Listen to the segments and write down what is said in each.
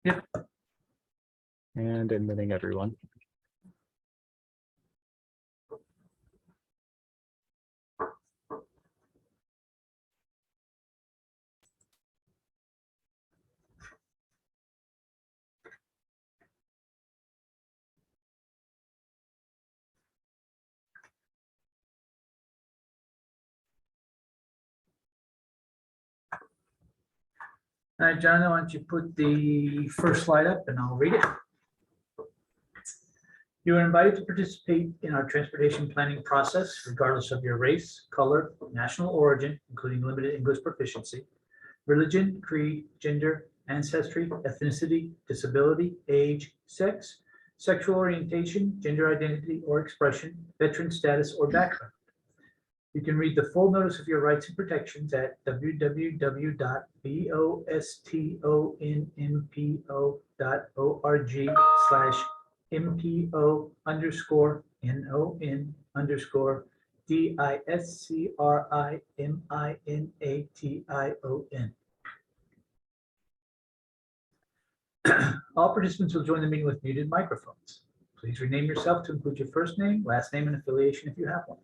Yep. And admitting everyone. All right, John, why don't you put the first slide up and I'll read it. You are invited to participate in our transportation planning process, regardless of your race, color, national origin, including limited English proficiency, religion, creed, gender, ancestry, ethnicity, disability, age, sex, sexual orientation, gender identity or expression, veteran status or background. You can read the full notice of your rights and protections at www.boston.org/MPO_non-discrimination. All participants will join the meeting with muted microphones. Please rename yourself to include your first name, last name, and affiliation if you have one.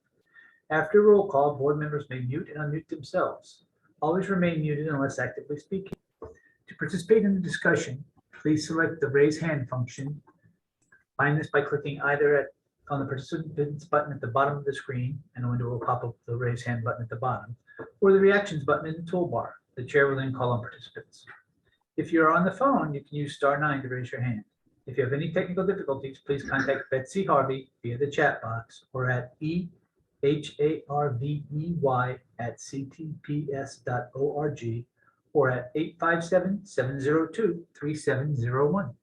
After roll call, board members may mute and unmute themselves. Always remain muted unless actively speaking. To participate in the discussion, please select the raise hand function. Find this by clicking either on the participants button at the bottom of the screen, and a window will pop up the raise hand button at the bottom, or the reactions button in the toolbar. The chair will then call on participants. If you're on the phone, you can use *9 to raise your hand. If you have any technical difficulties, please contact Betsy Harvey via the chat box or at harvey@ctps.org or at 857-702-3701.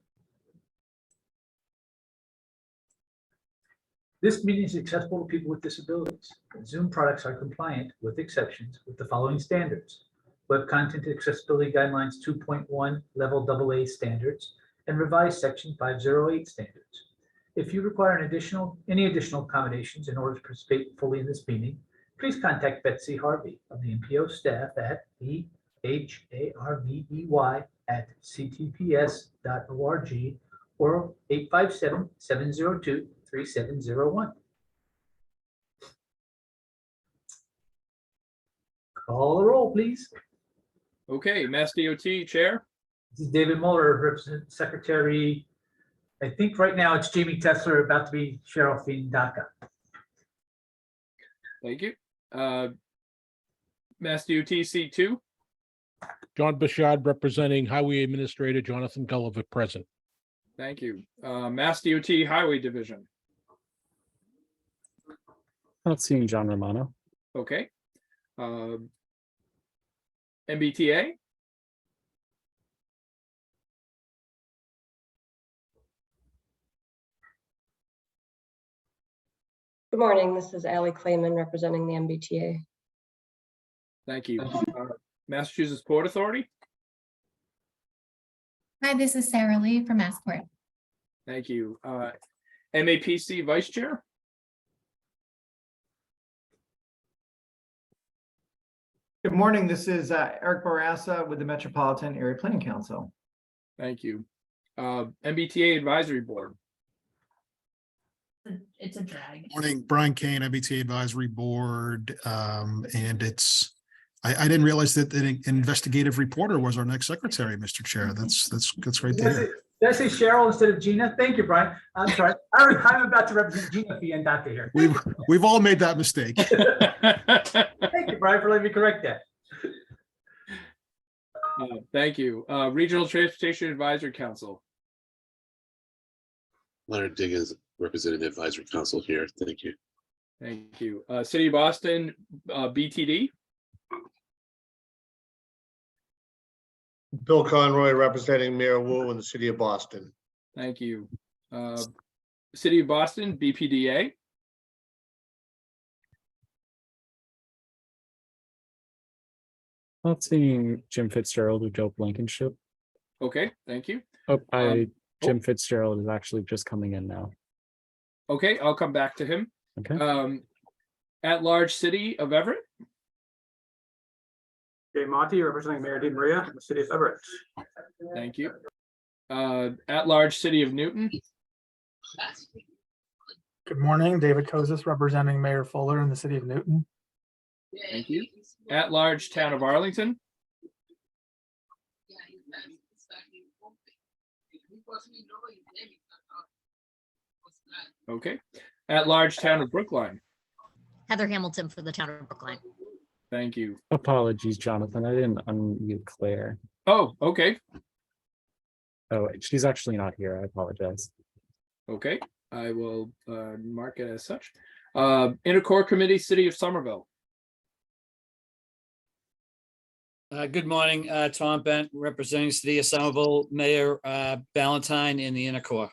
This meeting is accessible to people with disabilities. Zoom products are compliant, with exceptions, with the following standards: Web Content Accessibility Guidelines 2.1 Level AA standards and revised Section 508 standards. If you require any additional accommodations in order to participate fully in this meeting, please contact Betsy Harvey of the MPO staff at harvey@ctps.org or 857-702-3701. Call the roll, please. Okay, Mass DOT Chair. This is David Muller, Representative Secretary. I think right now it's Jamie Tesler, about to be Sheriff in DACA. Thank you. Mass DOT C2. John Bashad, representing Highway Administrator Jonathan Gulliver, present. Thank you. Mass DOT Highway Division. Not seeing John Romano. Okay. MBTA. Good morning. This is Allie Clayman representing the MBTA. Thank you. Massachusetts Port Authority. Hi, this is Sarah Lee from Massport. Thank you. MAPC Vice Chair. Good morning. This is Eric Barassa with the Metropolitan Area Planning Council. Thank you. MBTA Advisory Board. It's a drag. Morning, Brian Kane, MBTA Advisory Board, and it's. I didn't realize that an investigative reporter was our next secretary, Mr. Chair. That's great to hear. Did I say Cheryl instead of Gina? Thank you, Brian. I'm sorry. I'm about to represent Gina and DACA here. We've all made that mistake. Thank you, Brian, for letting me correct that. Thank you. Regional Transportation Advisory Council. Leonard Diggins, representing the Advisory Council here. Thank you. Thank you. City of Boston BTD. Bill Conroy, representing Mayor Wu in the city of Boston. Thank you. City of Boston BPDA. Not seeing Jim Fitzgerald or Joe Blankenship. Okay, thank you. Jim Fitzgerald is actually just coming in now. Okay, I'll come back to him. Okay. At large City of Everett. Jay Monty, representing Mayor Di Maria in the city of Everett. Thank you. At-large City of Newton. Good morning, David Kozis representing Mayor Fuller in the city of Newton. Thank you. At-large Town of Arlington. Okay. At-large Town of Brookline. Heather Hamilton for the town of Brookline. Thank you. Apologies, Jonathan. I didn't unmute Claire. Oh, okay. Oh, she's actually not here. I apologize. Okay. I will mark it as such. Intercore Committee, City of Somerville. Good morning, Tom Bent, representing City of Somerville, Mayor Ballantyne in the Intercore.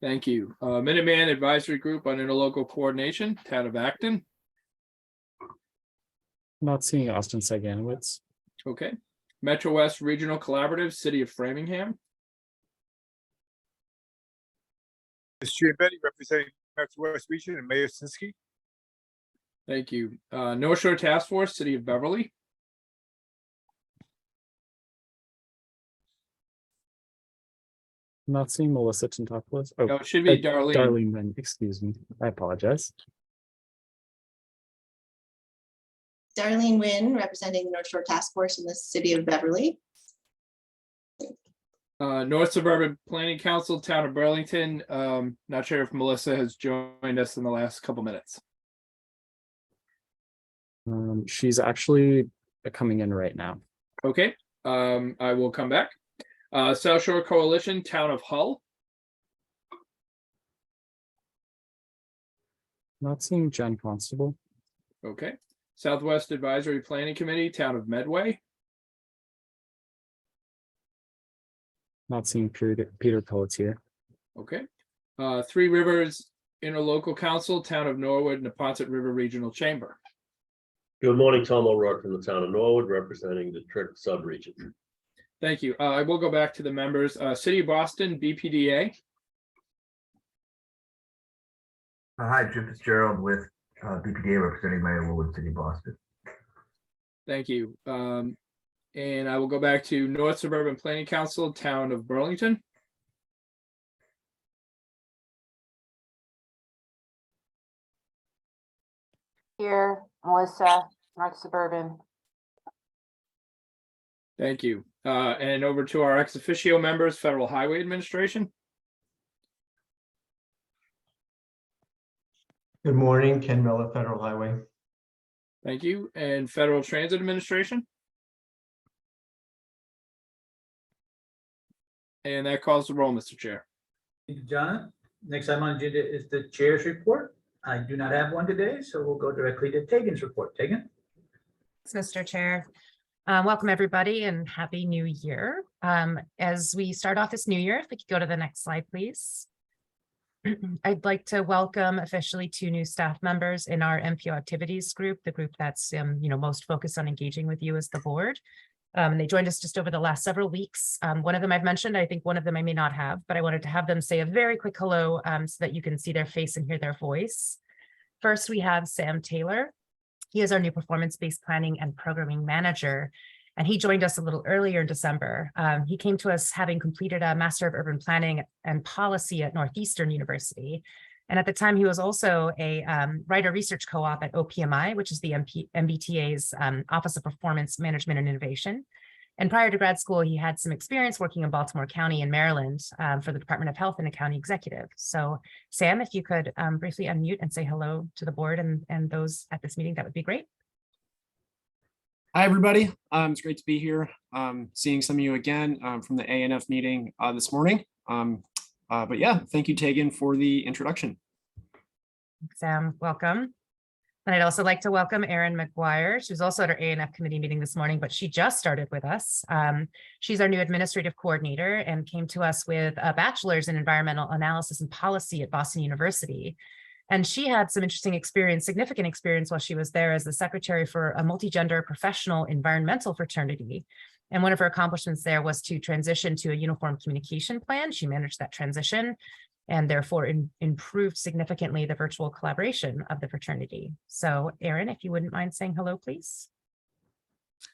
Thank you. Minuteman Advisory Group on Interlocal Coordination, Town of Acton. Not seeing Austin Saganowitz. Okay. Metro West Regional Collaborative, City of Framingham. Mr. Betty, representing Metro West Region and Mayor Sinsky. Thank you. North Shore Task Force, City of Beverly. Not seeing Melissa Tentopoulos. Oh, No, it should be Darlene. Darlene Wynn, excuse me. I apologize. Darlene Wynn, representing the North Shore Task Force in the city of Beverly. North Suburban Planning Council, Town of Burlington. Not sure if Melissa has joined us in the last couple minutes. She's actually coming in right now. Okay. I will come back. South Shore Coalition, Town of Hull. Not seeing Jen Constable. Okay. Southwest Advisory Planning Committee, Town of Medway. Not seeing Peter Pelletier. Okay. Three Rivers Interlocal Council, Town of Norwood, Neponset River Regional Chamber. Good morning, Tom O'Rourke from the town of Norwood, representing the Trick Subregion. Thank you. I will go back to the members. City of Boston, BPDA. Hi, Jim Fitzgerald with BPDA representing Mayor Woolwood, City of Boston. Thank you. And I will go back to North Suburban Planning Council, Town of Burlington. Here, Melissa, North Suburban. Thank you. And over to our ex officio members, Federal Highway Administration. Good morning, Ken Miller, Federal Highway. Thank you. And Federal Transit Administration. And that calls the roll, Mr. Chair. Thank you, John. Next item on the agenda is the chair's report. I do not have one today, so we'll go directly to Tegan's report. Tegan? Thanks, Mr. Chair. Welcome, everybody, and Happy New Year. As we start off this new year, if we could go to the next slide, please. I'd like to welcome officially 2 new staff members in our MPO activities group, the group that's most focused on engaging with you as the board. And they joined us just over the last several weeks. One of them I've mentioned, I think one of them I may not have, but I wanted to have them say a very quick hello so that you can see their face and hear their voice. First, we have Sam Taylor. He is our new performance-based planning and programming manager, and he joined us a little earlier in December. He came to us having completed a Master of Urban Planning and Policy at Northeastern University. And at the time, he was also a writer research co-op at OPMI, which is the MBTA's Office of Performance Management and Innovation. And prior to grad school, he had some experience working in Baltimore County in Maryland for the Department of Health and a county executive. So Sam, if you could briefly unmute and say hello to the board and those at this meeting, that would be great. Hi, everybody. It's great to be here. Seeing some of you again from the ANF meeting this morning. But yeah, thank you, Tegan, for the introduction. Sam, welcome. And I'd also like to welcome Erin McGuire. She was also at our ANF committee meeting this morning, but she just started with us. She's our new administrative coordinator and came to us with a bachelor's in environmental analysis and policy at Boston University. And she had some interesting experience, significant experience while she was there as the secretary for a multi-gender professional environmental fraternity. And one of her accomplishments there was to transition to a uniform communication plan. She managed that transition and therefore improved significantly the virtual collaboration of the fraternity. So Erin, if you wouldn't mind saying hello, please.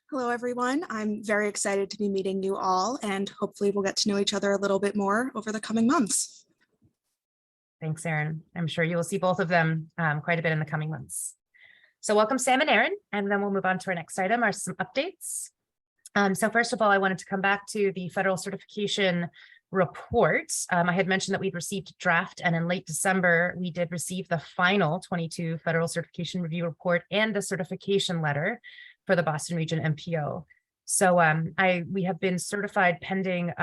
Hello, everyone. I'm very excited to be meeting you all, and hopefully we'll get to know each other a little bit more over the coming months. Thanks, Erin. I'm sure you will see both of them quite a bit in the coming months. So welcome, Sam and Erin, and then we'll move on to our next item, are some updates. So first of all, I wanted to come back to the federal certification report. I had mentioned that we'd received a draft, and in late December, we did receive the final 22 federal certification review report and the certification letter for the Boston Region MPO. So we have been certified pending,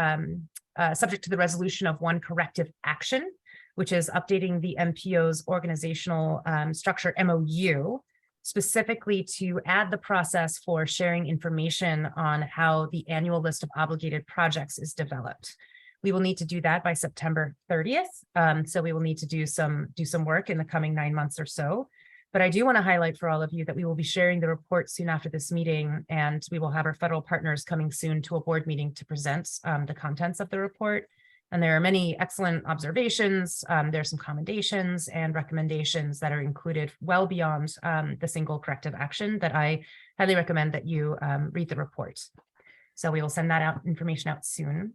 subject to the resolution of one corrective action, which is updating the MPO's organizational structure MOU, specifically to add the process for sharing information on how the annual list of obligated projects is developed. We will need to do that by September 30th. So we will need to do some work in the coming 9 months or so. But I do want to highlight for all of you that we will be sharing the report soon after this meeting, and we will have our federal partners coming soon to a board meeting to present the contents of the report. And there are many excellent observations. There are some commendations and recommendations that are included well beyond the single corrective action that I highly recommend that you read the report. So we will send that information out soon.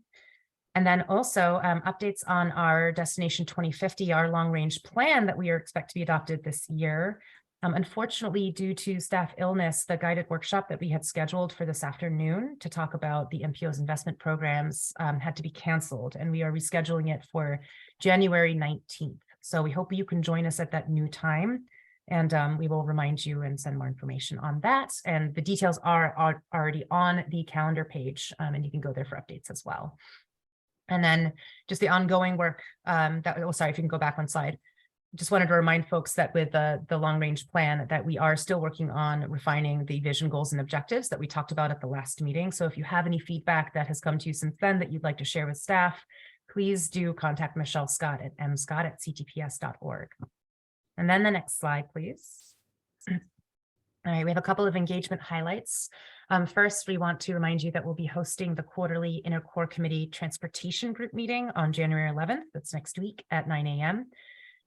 And then also updates on our Destination 2050, our long-range plan that we expect to be adopted this year. Unfortunately, due to staff illness, the guided workshop that we had scheduled for this afternoon to talk about the MPO's investment programs had to be canceled, and we are rescheduling it for January 19th. So we hope you can join us at that new time, and we will remind you and send more information on that. And the details are already on the calendar page, and you can go there for updates as well. And then just the ongoing work sorry, if you can go back one slide. Just wanted to remind folks that with the long range plan that we are still working on refining the vision, goals, and objectives that we talked about at the last meeting. So if you have any feedback that has come to you since then that you'd like to share with staff, please do contact Michelle Scott at mscott@ctps.org. And then the next slide, please. All right, we have a couple of engagement highlights. First, we want to remind you that we'll be hosting the quarterly Intercore Committee Transportation Group meeting on January 11th. That's next week at 9 a.m.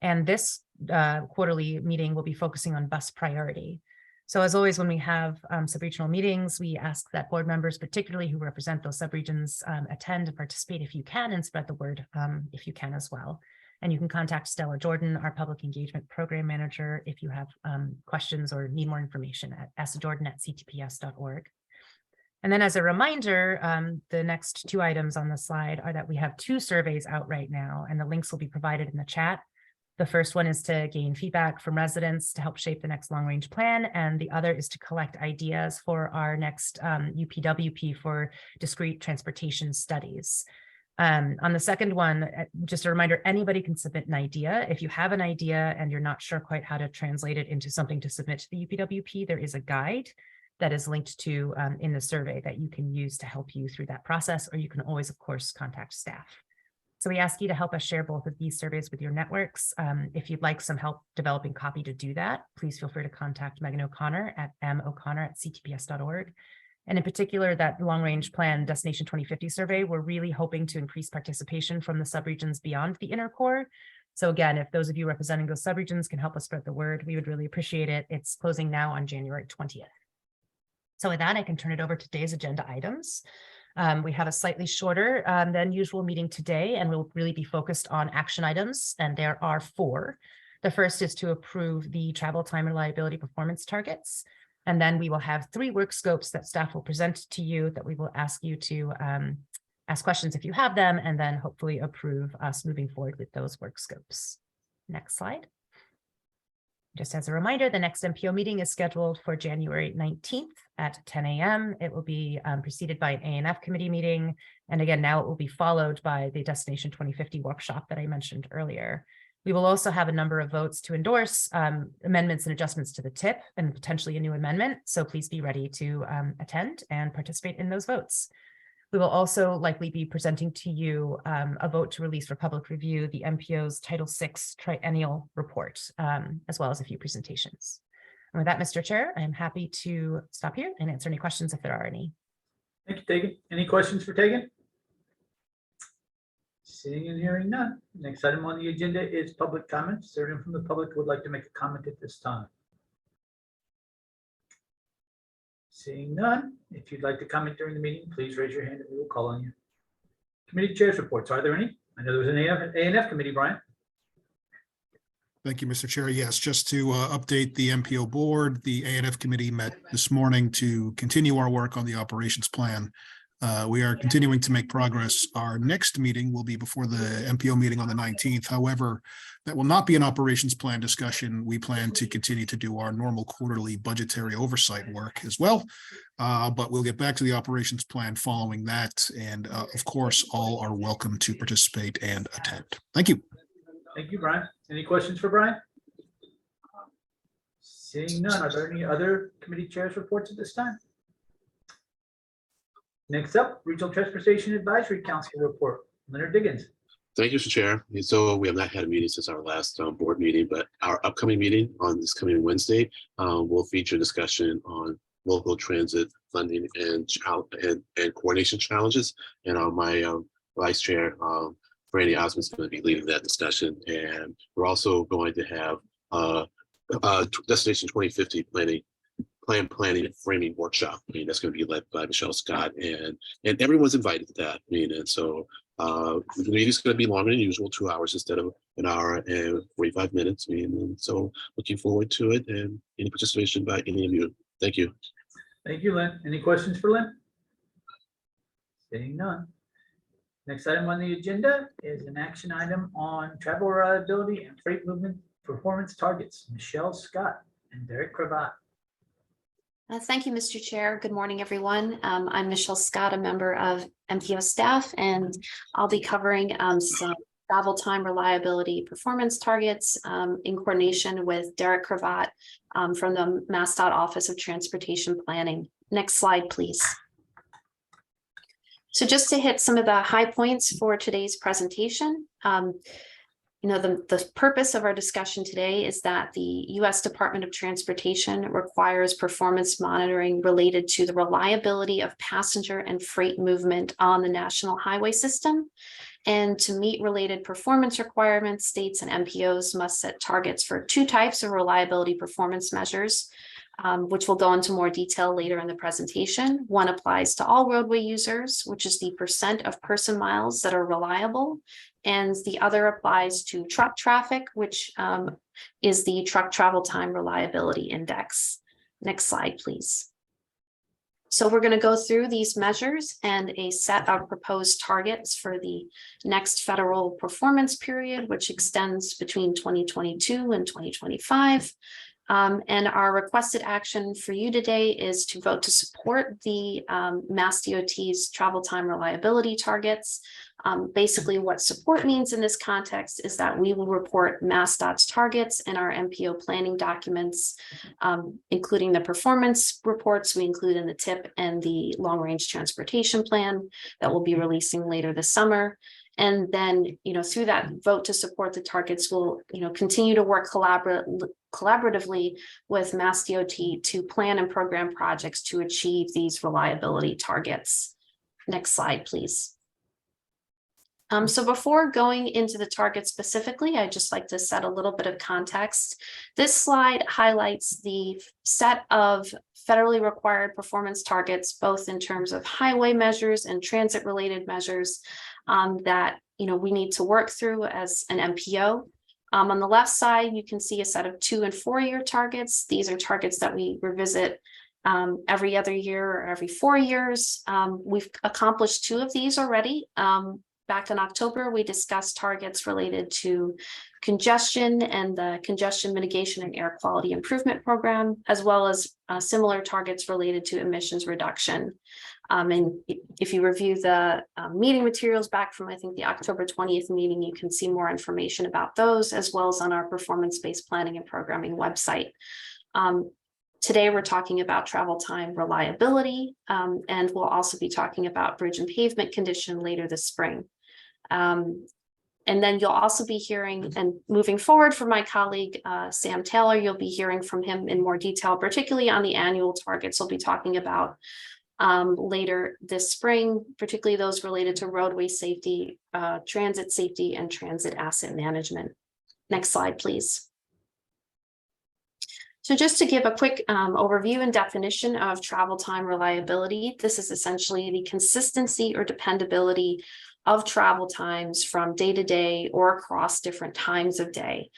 And this quarterly meeting will be focusing on bus priority. So as always, when we have sub-regional meetings, we ask that board members, particularly who represent those sub-regions, attend and participate if you can, and spread the word if you can as well. And you can contact Stella Jordan, our Public Engagement Program Manager, if you have questions or need more information at askjordan@ctps.org. And then as a reminder, the next two items on the slide are that we have 2 surveys out right now, and the links will be provided in the chat. The first one is to gain feedback from residents to help shape the next long-range plan, and the other is to collect ideas for our next UPWP for discrete transportation studies. On the second one, just a reminder, anybody can submit an idea. If you have an idea and you're not sure quite how to translate it into something to submit to the UPWP, there is a guide that is linked to in the survey that you can use to help you through that process, or you can always, of course, contact staff. So we ask you to help us share both of these surveys with your networks. If you'd like some help developing copy to do that, please feel free to contact Megan O'Connor at m'Oconnor@ctps.org. And in particular, that long-range plan Destination 2050 survey, we're really hoping to increase participation from the subregions beyond the inner core. So again, if those of you representing those subregions can help us spread the word, we would really appreciate it. It's closing now on January 20th. So with that, I can turn it over to today's agenda items. We have a slightly shorter than usual meeting today, and we'll really be focused on action items, and there are 4. The first is to approve the travel time reliability performance targets. And then we will have 3 work scopes that staff will present to you that we will ask you to ask questions if you have them, and then hopefully approve us moving forward with those work scopes. Next slide. Just as a reminder, the next MPO meeting is scheduled for January 19th at 10 a.m. It will be preceded by an A&F committee meeting. And again, now it will be followed by the Destination 2050 workshop that I mentioned earlier. We will also have a number of votes to endorse amendments and adjustments to the TIP and potentially a new amendment. So please be ready to attend and participate in those votes. We will also likely be presenting to you a vote to release for public review the MPO's Title VI Triennial Report, as well as a few presentations. And with that, Mr. Chair, I'm happy to stop here and answer any questions if there are any. Thank you, Tegan. Any questions for Tegan? Seeing and hearing none. Next item on the agenda is public comments. Is there anyone from the public who would like to make a comment at this time? Seeing none, if you'd like to comment during the meeting, please raise your hand and we will call on you. Committee chairs reports, are there any? I know there was an A&F committee, Brian. Thank you, Mr. Chair. Yes, just to update the MPO board, the A&F committee met this morning to continue our work on the operations plan. We are continuing to make progress. Our next meeting will be before the MPO meeting on the 19th. However, that will not be an operations plan discussion. We plan to continue to do our normal quarterly budgetary oversight work as well. But we'll get back to the operations plan following that. And of course, all are welcome to participate and attend. Thank you. Thank you, Brian. Any questions for Brian? Seeing none, are there any other committee chairs reports at this time? Next up, Regional Transportation Advisory Council report. Leonard Diggins. Thank you, Mr. Chair. So we have not had a meeting since our last board meeting, but our upcoming meeting on this coming Wednesday will feature discussion on local transit funding and coordination challenges. And my vice chair, Brandy Osmond, is going to be leading that discussion. And we're also going to have Destination 2050 planning and framing workshop. I mean, that's going to be led by Michelle Scott, and everyone's invited to that. I mean, and so the meeting is going to be longer than usual, 2 hours instead of an hour and 45 minutes. I mean, and so looking forward to it and any participation by any of you. Thank you. Thank you, Lynn. Any questions for Lynn? Seeing none. Next item on the agenda is an action item on travel reliability and freight movement performance targets. Michelle Scott and Derek Cravat. Thank you, Mr. Chair. Good morning, everyone. I'm Michelle Scott, a member of MPO staff, and I'll be covering some travel time reliability performance targets in coordination with Derek Cravat from the MassDOT Office of Transportation Planning. Next slide, please. So just to hit some of the high points for today's presentation, the purpose of our discussion today is that the U.S. Department of Transportation requires performance monitoring related to the reliability of passenger and freight movement on the national highway system. And to meet related performance requirements, states and MPOs must set targets for two types of reliability performance measures, which we'll go into more detail later in the presentation. One applies to all roadway users, which is the % of person miles that are reliable. And the other applies to truck traffic, which is the truck travel time reliability index. Next slide, please. So we're going to go through these measures and a set of proposed targets for the next federal performance period, which extends between 2022 and 2025. And our requested action for you today is to vote to support the MassDOT's travel time reliability targets. Basically, what support means in this context is that we will report MassDOT's targets in our MPO planning documents, including the performance reports we include in the TIP and the long-range transportation plan that we'll be releasing later this summer. And then, through that vote to support the targets, we'll, continue to work collaboratively with MassDOT to plan and program projects to achieve these reliability targets. Next slide, please. So before going into the target specifically, I'd just like to set a little bit of context. This slide highlights the set of federally required performance targets, both in terms of highway measures and transit-related measures that we need to work through as an MPO. On the left side, you can see a set of 2- and 4-year targets. These are targets that we revisit every other year or every 4 years. We've accomplished 2 of these already. Back in October, we discussed targets related to congestion and the Congestion Mitigation and Air Quality Improvement Program, as well as similar targets related to emissions reduction. And if you review the meeting materials back from, I think, the October 20th meeting, you can see more information about those, as well as on our performance-based planning and programming website. Today, we're talking about travel time reliability, and we'll also be talking about bridge and pavement condition later this spring. And then you'll also be hearing, and moving forward from my colleague, Sam Taylor, you'll be hearing from him in more detail, particularly on the annual targets we'll be talking about later this spring, particularly those related to roadway safety, transit safety, and transit asset management. Next slide, please. So just to give a quick overview and definition of travel time reliability, this is essentially the consistency or dependability of travel times from day to day or across different times of day.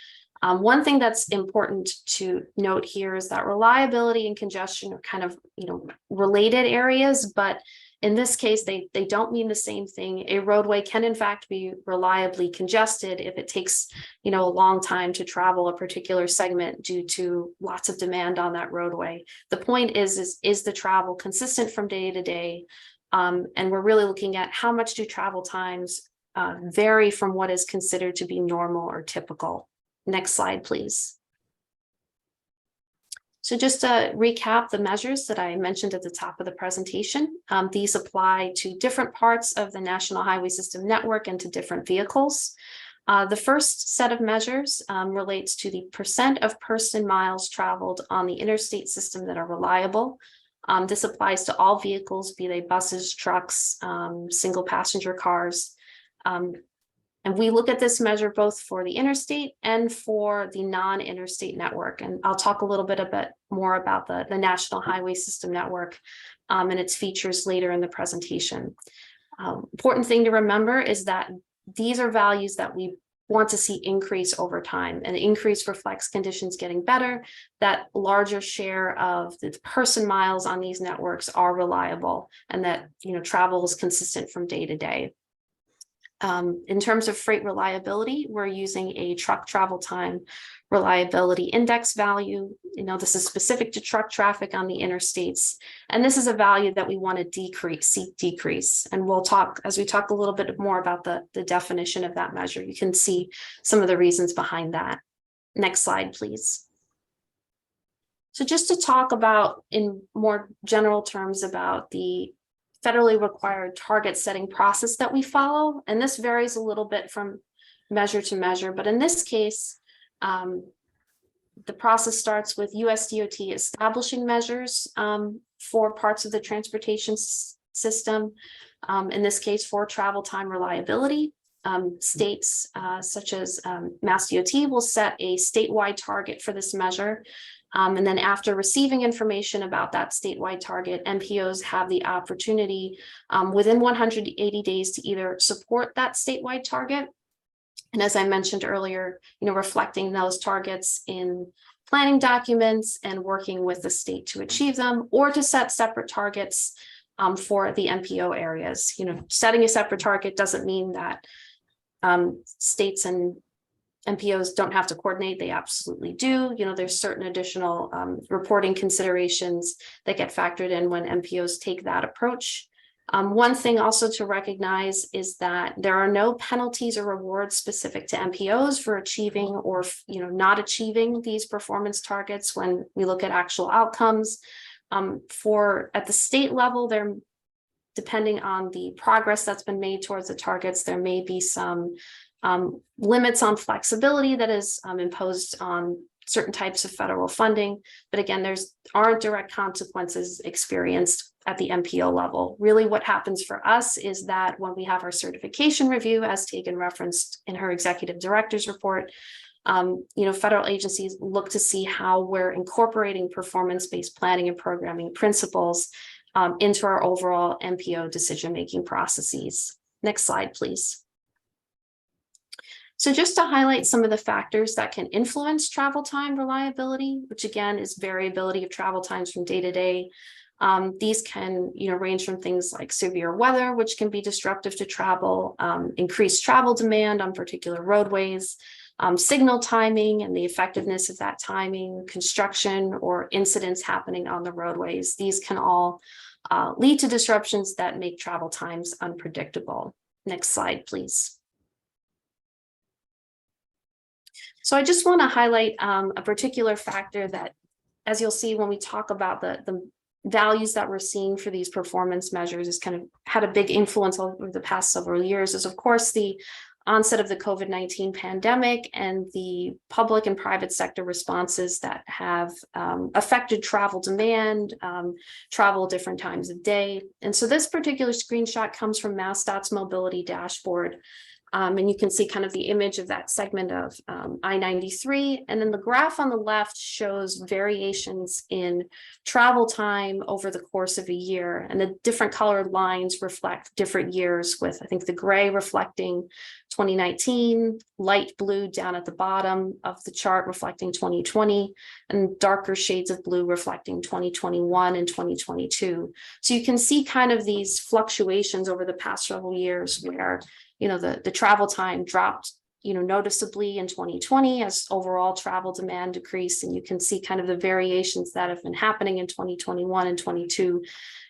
One thing that's important to note here is that reliability and congestion are kind of, related areas, but in this case, they don't mean the same thing. A roadway can in fact be reliably congested if it takes, a long time to travel a particular segment due to lots of demand on that roadway. The point is the travel consistent from day to day? And we're really looking at how much do travel times vary from what is considered to be normal or typical. Next slide, please. So just to recap the measures that I mentioned at the top of the presentation, these apply to different parts of the National Highway System network and to different vehicles. The first set of measures relates to the percent of person miles traveled on the interstate system that are reliable. This applies to all vehicles, be they buses, trucks, single passenger cars. And we look at this measure both for the interstate and for the non-interstate network. And I'll talk a little bit more about the National Highway System network and its features later in the presentation. Important thing to remember is that these are values that we want to see increase over time. And increase reflects conditions getting better, that larger share of the person miles on these networks are reliable, and that travel is consistent from day to day. In terms of freight reliability, we're using a truck travel time reliability index value. This is specific to truck traffic on the interstates. And this is a value that we want to seek decrease. And we'll talk, as we talk a little bit more about the definition of that measure, you can see some of the reasons behind that. Next slide, please. So just to talk about in more general terms about the federally required target setting process that we follow. And this varies a little bit from measure to measure, but in this case, the process starts with USDOT establishing measures for parts of the transportation system. In this case, for travel time reliability, states such as Mass DOT will set a statewide target for this measure. And then after receiving information about that statewide target, MPOs have the opportunity within 180 days to either support that statewide target. And as I mentioned earlier, reflecting those targets in planning documents and working with the state to achieve them, or to set separate targets for the MPO areas. Setting a separate target doesn't mean that states and MPOs don't have to coordinate. They absolutely do. There's certain additional reporting considerations that get factored in when MPOs take that approach. One thing also to recognize is that there are no penalties or rewards specific to MPOs for achieving or not achieving these performance targets when we look at actual outcomes. At the state level, there, depending on the progress that's been made towards the targets, there may be some limits on flexibility that is imposed on certain types of federal funding. But again, aren't direct consequences experienced at the MPO level. Really what happens for us is that when we have our certification review, as Tegan referenced in her executive director's report, federal agencies look to see how we're incorporating performance-based planning and programming principles into our overall MPO decision-making processes. Next slide, please. So just to highlight some of the factors that can influence travel time reliability, which again is variability of travel times from day to day. These can range from things like severe weather, which can be disruptive to travel, increased travel demand on particular roadways, signal timing and the effectiveness of that timing, construction or incidents happening on the roadways. These can all lead to disruptions that make travel times unpredictable. Next slide, please. So I just want to highlight a particular factor that, as you'll see when we talk about the values that we're seeing for these performance measures, is kind of had a big influence over the past several years, is of course the onset of the COVID-19 pandemic and the public and private sector responses that have affected travel demand, travel different times of day. And so this particular screenshot comes from MassDOT's mobility dashboard. And you can see kind of the image of that segment of I-93. And then the graph on the left shows variations in travel time over the course of a year. And the different colored lines reflect different years, with I think the gray reflecting 2019, light blue down at the bottom of the chart reflecting 2020, and darker shades of blue reflecting 2021 and 2022. So you can see kind of these fluctuations over the past several years where the travel time dropped, noticeably in 2020 as overall travel demand decreased. And you can see kind of the variations that have been happening in 2021 and 22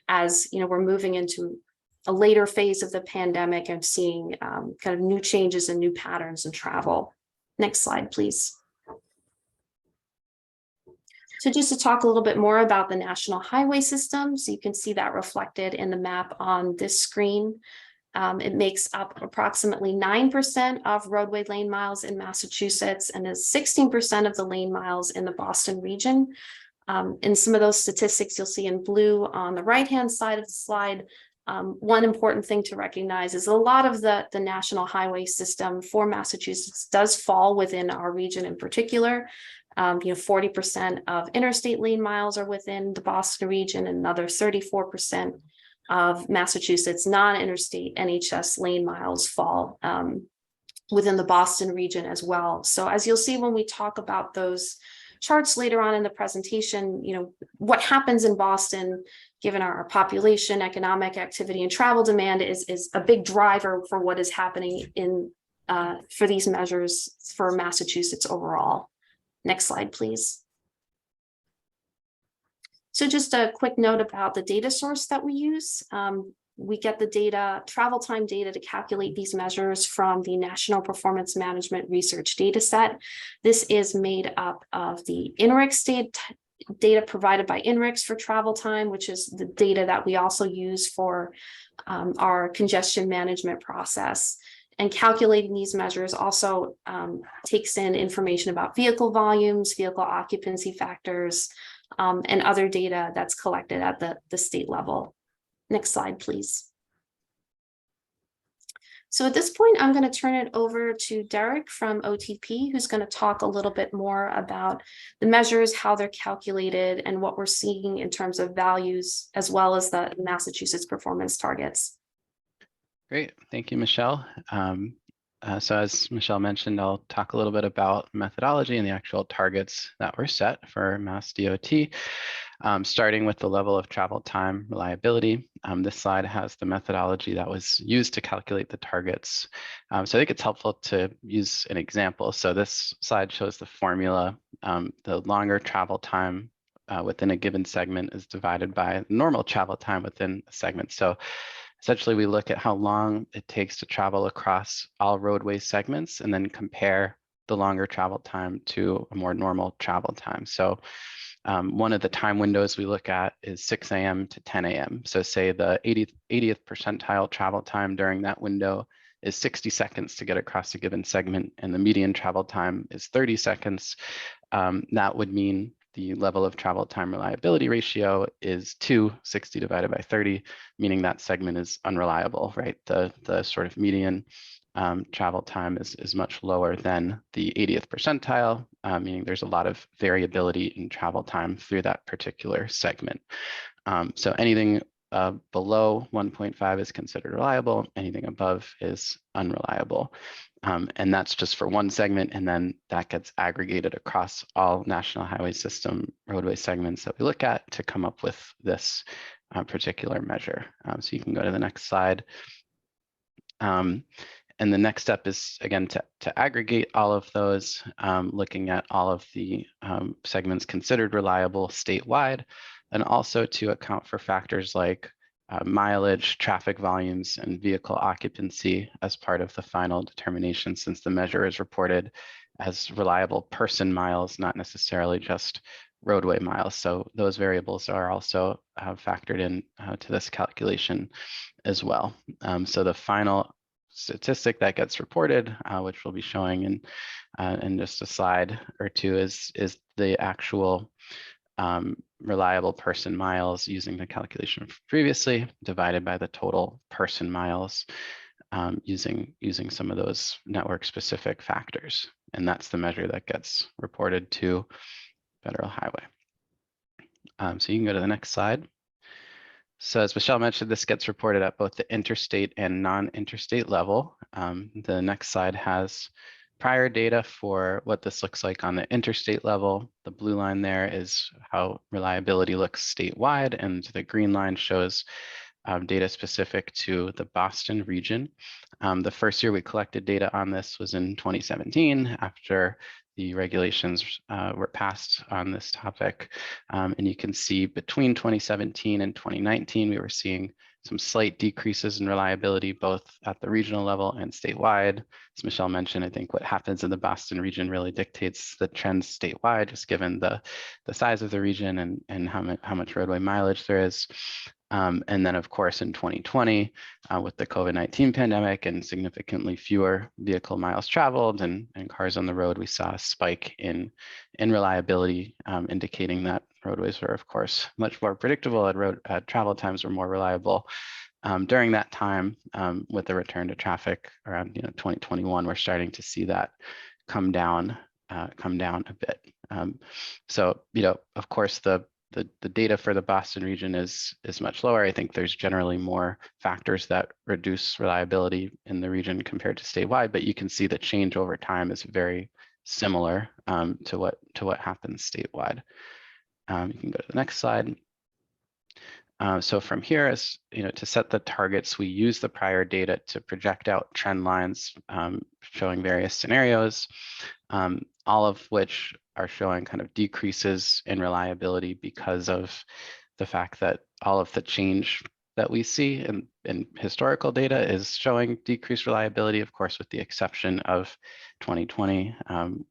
as, we're moving into a later phase of the pandemic and seeing kind of new changes and new patterns in travel. Next slide, please. So just to talk a little bit more about the national highway system, so you can see that reflected in the map on this screen. It makes up approximately 9% of roadway lane miles in Massachusetts and is 16% of the lane miles in the Boston region. In some of those statistics you'll see in blue on the right-hand side of the slide. One important thing to recognize is a lot of the national highway system for Massachusetts does fall within our region in particular. 40% of interstate lane miles are within the Boston region, and another 34% of Massachusetts non-interstate NHS lane miles fall within the Boston region as well. So as you'll see when we talk about those charts later on in the presentation, what happens in Boston, given our population, economic activity, and travel demand is a big driver for what is happening for these measures for Massachusetts overall. Next slide, please. So just a quick note about the data source that we use. We get the data, travel time data, to calculate these measures from the National Performance Management Research Data Set. This is made up of the INRIX data provided by INRIX for travel time, which is the data that we also use for our congestion management process. And calculating these measures also takes in information about vehicle volumes, vehicle occupancy factors, and other data that's collected at the state level. Next slide, please. So at this point, I'm going to turn it over to Derek from OTP, who's going to talk a little bit more about the measures, how they're calculated, and what we're seeing in terms of values, as well as the Massachusetts performance targets. Great. Thank you, Michelle. So as Michelle mentioned, I'll talk a little bit about methodology and the actual targets that were set for Mass DOT, starting with the level of travel time reliability. This slide has the methodology that was used to calculate the targets. So I think it's helpful to use an example. So this slide shows the formula. The longer travel time within a given segment is divided by normal travel time within a segment. So essentially, we look at how long it takes to travel across all roadway segments and then compare the longer travel time to a more normal travel time. So one of the time windows we look at is 6 a.m. to 10 a.m. So say the 80th percentile travel time during that window is 60 seconds to get across a given segment, and the median travel time is 30 seconds. That would mean the level of travel time reliability ratio is 60 divided by 30, meaning that segment is unreliable, right? The sort of median travel time is much lower than the 80th percentile, meaning there's a lot of variability in travel time through that particular segment. So anything below 1.5 is considered reliable, anything above is unreliable. And that's just for one segment, and then that gets aggregated across all national highway system roadway segments that we look at to come up with this particular measure. So you can go to the next slide. And the next step is, again, to aggregate all of those, looking at all of the segments considered reliable statewide, and also to account for factors like mileage, traffic volumes, and vehicle occupancy as part of the final determination, since the measure is reported as reliable person miles, not necessarily just roadway miles. So those variables are also factored in to this calculation as well. So the final statistic that gets reported, which we'll be showing in just a slide or two, is the actual reliable person miles using the calculation previously divided by the total person miles. using some of those network specific factors. And that's the measure that gets reported to Federal Highway. So you can go to the next slide. So as Michelle mentioned, this gets reported at both the interstate and non-interstate level. The next slide has prior data for what this looks like on the interstate level. The blue line there is how reliability looks statewide, and the green line shows data specific to the Boston region. The first year we collected data on this was in 2017 after the regulations were passed on this topic. And you can see between 2017 and 2019, we were seeing some slight decreases in reliability, both at the regional level and statewide. As Michelle mentioned, I think what happens in the Boston region really dictates the trends statewide, just given the size of the region and how much roadway mileage there is. And then, of course, in 2020, with the COVID-19 pandemic and significantly fewer vehicle miles traveled and cars on the road, we saw a spike in reliability, indicating that roadways were, of course, much more predictable and travel times were more reliable. During that time, with the return to traffic around 2021, we're starting to see that come down a bit. So, of course, the data for the Boston region is much lower. I think there's generally more factors that reduce reliability in the region compared to statewide, but you can see the change over time is very similar to what happens statewide. You can go to the next slide. So from here, as to set the targets, we use the prior data to project out trend lines showing various scenarios, all of which are showing kind of decreases in reliability because of the fact that all of the change that we see in historical data is showing decreased reliability, of course, with the exception of 2020,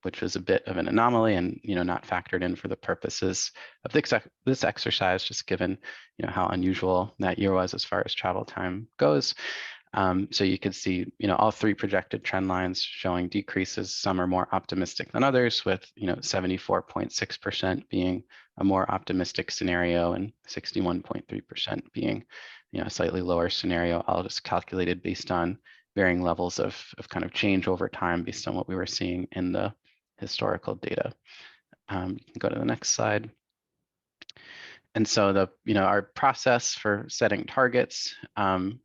which was a bit of an anomaly and not factored in for the purposes of this exercise, just given how unusual that year was as far as travel time goes. So you can see, all three projected trend lines showing decreases. Some are more optimistic than others, with 74.6% being a more optimistic scenario and 61.3% being a slightly lower scenario, all just calculated based on varying levels of kind of change over time based on what we were seeing in the historical data. You can go to the next slide. And so our process for setting targets, the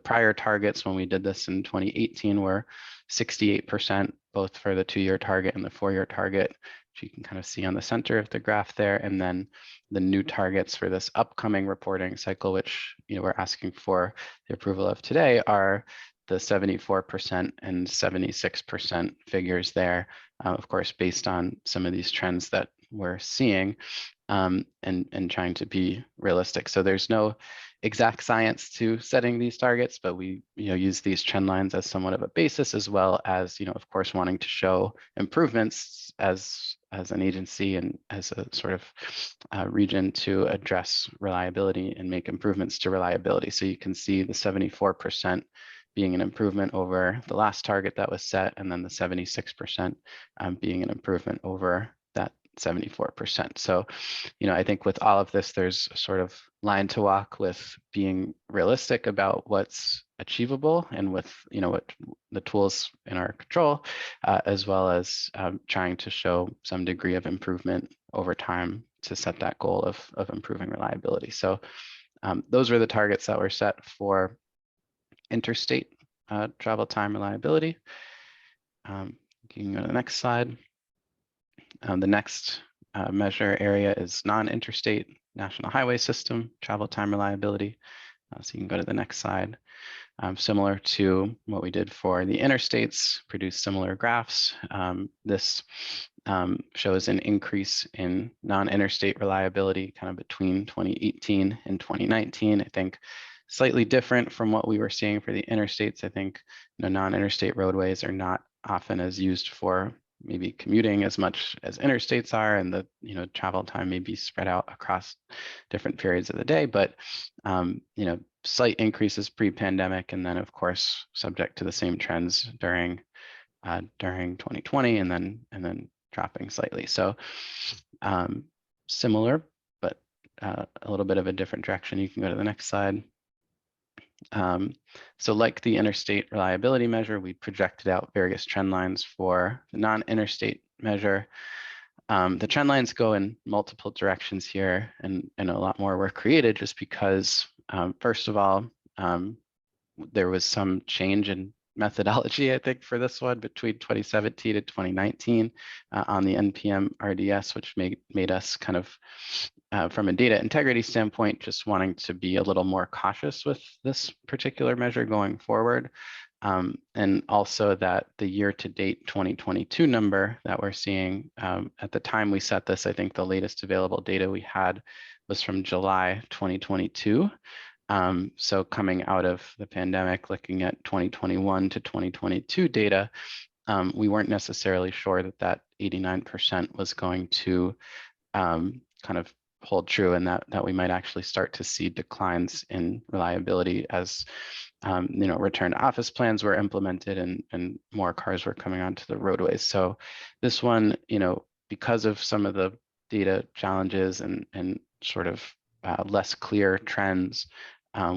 prior targets when we did this in 2018 were 68%, both for the 2-year target and the 4-year target, which you can kind of see on the center of the graph there. And then the new targets for this upcoming reporting cycle, which we're asking for the approval of today, are the 74% and 76% figures there, of course, based on some of these trends that we're seeing, and trying to be realistic. So there's no exact science to setting these targets, but we use these trend lines as somewhat of a basis, as well as of course wanting to show improvements as an agency and as a sort of region to address reliability and make improvements to reliability. So you can see the 74% being an improvement over the last target that was set, and then the 76% being an improvement over that 74%. So, I think with all of this, there's a sort of line to walk with being realistic about what's achievable and with, what the tools in our control, as well as trying to show some degree of improvement over time to set that goal of improving reliability. So those were the targets that were set for interstate travel time reliability. You can go to the next slide. The next measure area is non-interstate national highway system travel time reliability. So you can go to the next slide. Similar to what we did for the interstates, produce similar graphs. This shows an increase in non-interstate reliability kind of between 2018 and 2019. I think slightly different from what we were seeing for the interstates. I think non-interstate roadways are not often as used for maybe commuting as much as interstates are, and the travel time may be spread out across different periods of the day, but slight increases pre-pandemic, and then of course subject to the same trends during 2020, and then dropping slightly. So similar, but a little bit of a different direction. You can go to the next slide. So like the interstate reliability measure, we projected out various trend lines for the non-interstate measure. The trend lines go in multiple directions here, and a lot more were created just because, first of all, there was some change in methodology, I think, for this one between 2017 and 2019 on the NPM RDS, which made us kind of, from a data integrity standpoint, just wanting to be a little more cautious with this particular measure going forward. And also that the year-to-date 2022 number that we're seeing, at the time we set this, I think the latest available data we had was from July 2022. So coming out of the pandemic, looking at 2021 to 2022 data, we weren't necessarily sure that that 89% was going to kind of hold true, and that we might actually start to see declines in reliability as return to office plans were implemented and more cars were coming onto the roadways. So this one, because of some of the data challenges and sort of less clear trends,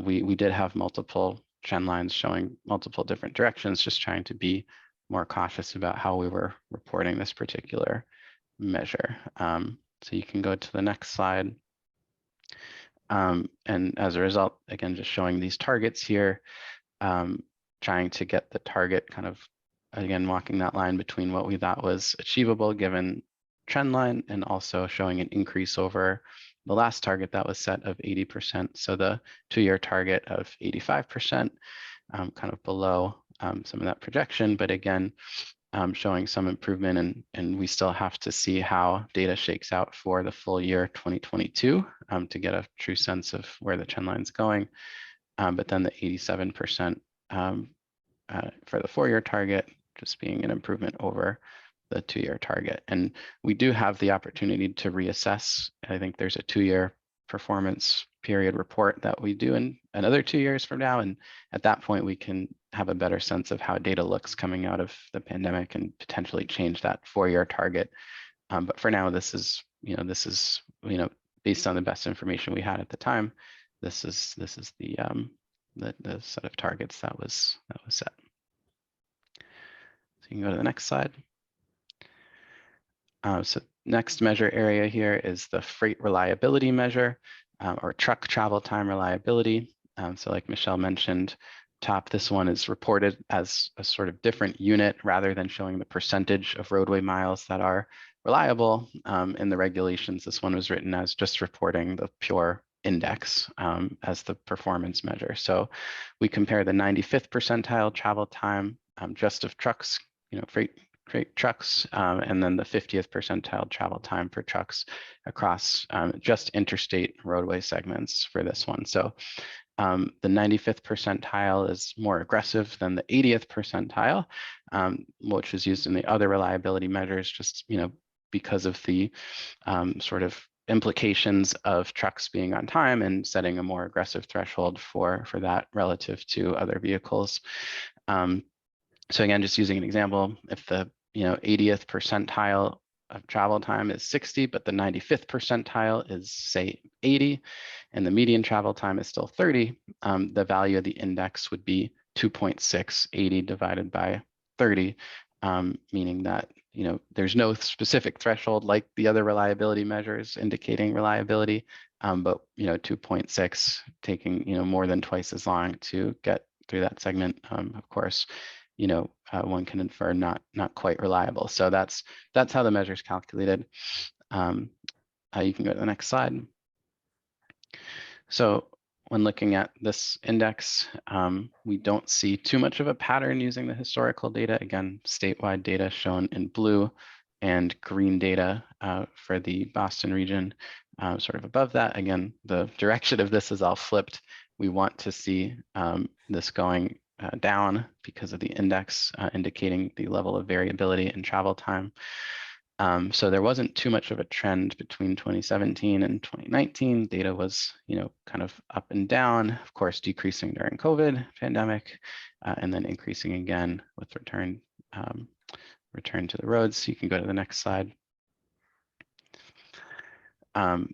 we did have multiple trend lines showing multiple different directions, just trying to be more cautious about how we were reporting this particular measure. So you can go to the next slide. And as a result, again, just showing these targets here, trying to get the target kind of, again, walking that line between what we thought was achievable given trend line and also showing an increase over the last target that was set of 80%. So the 2-year target of 85%, kind of below some of that projection, but again, showing some improvement, and we still have to see how data shakes out for the full year 2022 to get a true sense of where the trend line's going. But then the 87% for the 4-year target just being an improvement over the 2-year target. And we do have the opportunity to reassess. I think there's a 2-year performance period report that we do in another 2 years from now. And at that point, we can have a better sense of how data looks coming out of the pandemic and potentially change that 4-year target. But for now, this is based on the best information we had at the time. This is the set of targets that was set. So you can go to the next slide. So next measure area here is the freight reliability measure, or truck travel time reliability. So like Michelle mentioned, this one is reported as a sort of different unit rather than showing the percentage of roadway miles that are reliable. In the regulations, this one was written as just reporting the pure index as the performance measure. So we compare the 95th percentile travel time just of trucks, freight trucks, and then the 50th percentile travel time for trucks across just interstate roadway segments for this one. So the 95th percentile is more aggressive than the 80th percentile, which is used in the other reliability measures, just because of the sort of implications of trucks being on time and setting a more aggressive threshold for that relative to other vehicles. So again, just using an example, if the 80th percentile of travel time is 60, but the 95th percentile is say 80, and the median travel time is still 30, the value of the index would be 2.6, 80 divided by 30, meaning that there's no specific threshold like the other reliability measures indicating reliability, but 2.6 taking more than twice as long to get through that segment, of course, one can infer not quite reliable. So that's how the measure is calculated. You can go to the next slide. So when looking at this index, we don't see too much of a pattern using the historical data. Again, statewide data shown in blue and green data for the Boston region sort of above that. Again, the direction of this is all flipped. We want to see this going down because of the index indicating the level of variability in travel time. So there wasn't too much of a trend between 2017 and 2019. Data was, kind of up and down, of course, decreasing during COVID pandemic, and then increasing again with return to the roads. So you can go to the next slide.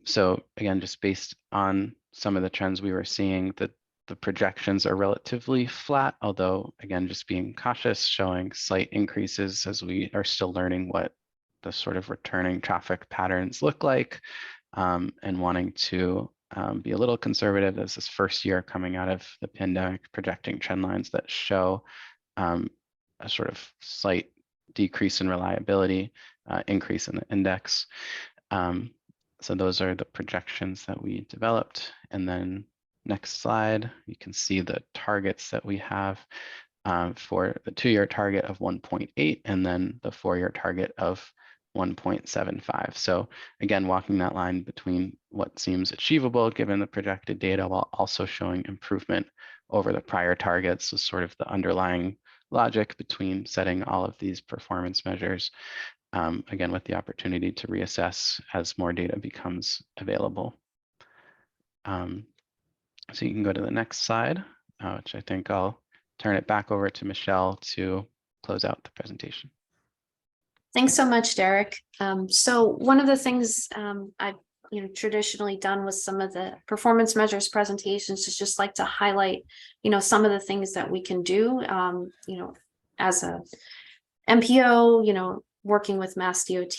So again, just based on some of the trends we were seeing, the projections are relatively flat, although again, just being cautious, showing slight increases as we are still learning what the sort of returning traffic patterns look like, and wanting to be a little conservative as this first year coming out of the pandemic, projecting trend lines that show a sort of slight decrease in reliability, increase in the index. So those are the projections that we developed. And then next slide, you can see the targets that we have for the 2-year target of 1.8 and then the 4-year target of 1.75. So again, walking that line between what seems achievable given the projected data while also showing improvement over the prior targets. So sort of the underlying logic between setting all of these performance measures, again, with the opportunity to reassess as more data becomes available. So you can go to the next slide, which I think I'll turn it back over to Michelle to close out the presentation. Thanks so much, Derek. So one of the things I've traditionally done with some of the performance measures presentations is just like to highlight, some of the things that we can do, as a MPO, working with Mass DOT,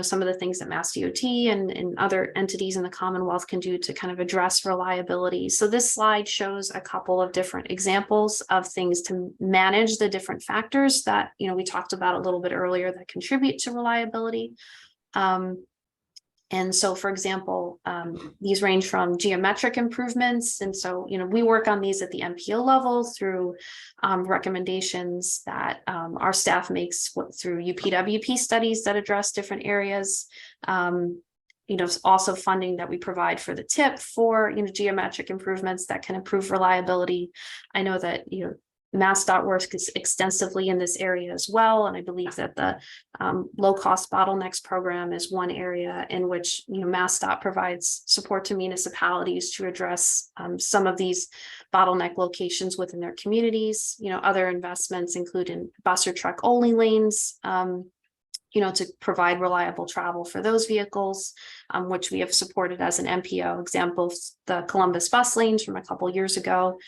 some of the things that Mass DOT and other entities in the Commonwealth can do to kind of address reliability. So this slide shows a couple of different examples of things to manage the different factors that, we talked about a little bit earlier that contribute to reliability. And so, for example, these range from geometric improvements. And so, we work on these at the MPO level through recommendations that our staff makes through UPWP studies that address different areas. Also funding that we provide for the TIP for, geometric improvements that can improve reliability. I know that, MassDOT works extensively in this area as well. And I believe that the low-cost bottlenecks program is one area in which MassDOT provides support to municipalities to address some of these bottleneck locations within their communities. Other investments include in bus or truck only lanes, to provide reliable travel for those vehicles, which we have supported as an MPO. Examples, the Columbus bus lanes from a couple years ago.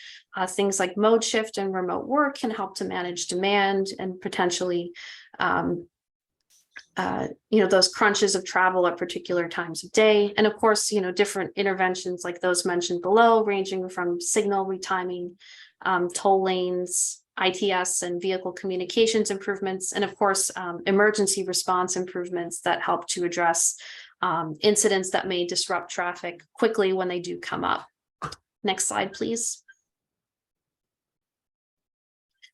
Things like mode shift and remote work can help to manage demand and potentially, those crunches of travel at particular times of day. And of course, different interventions like those mentioned below, ranging from signal retiming, toll lanes, ITS and vehicle communications improvements, and of course, emergency response improvements that help to address incidents that may disrupt traffic quickly when they do come up. Next slide, please.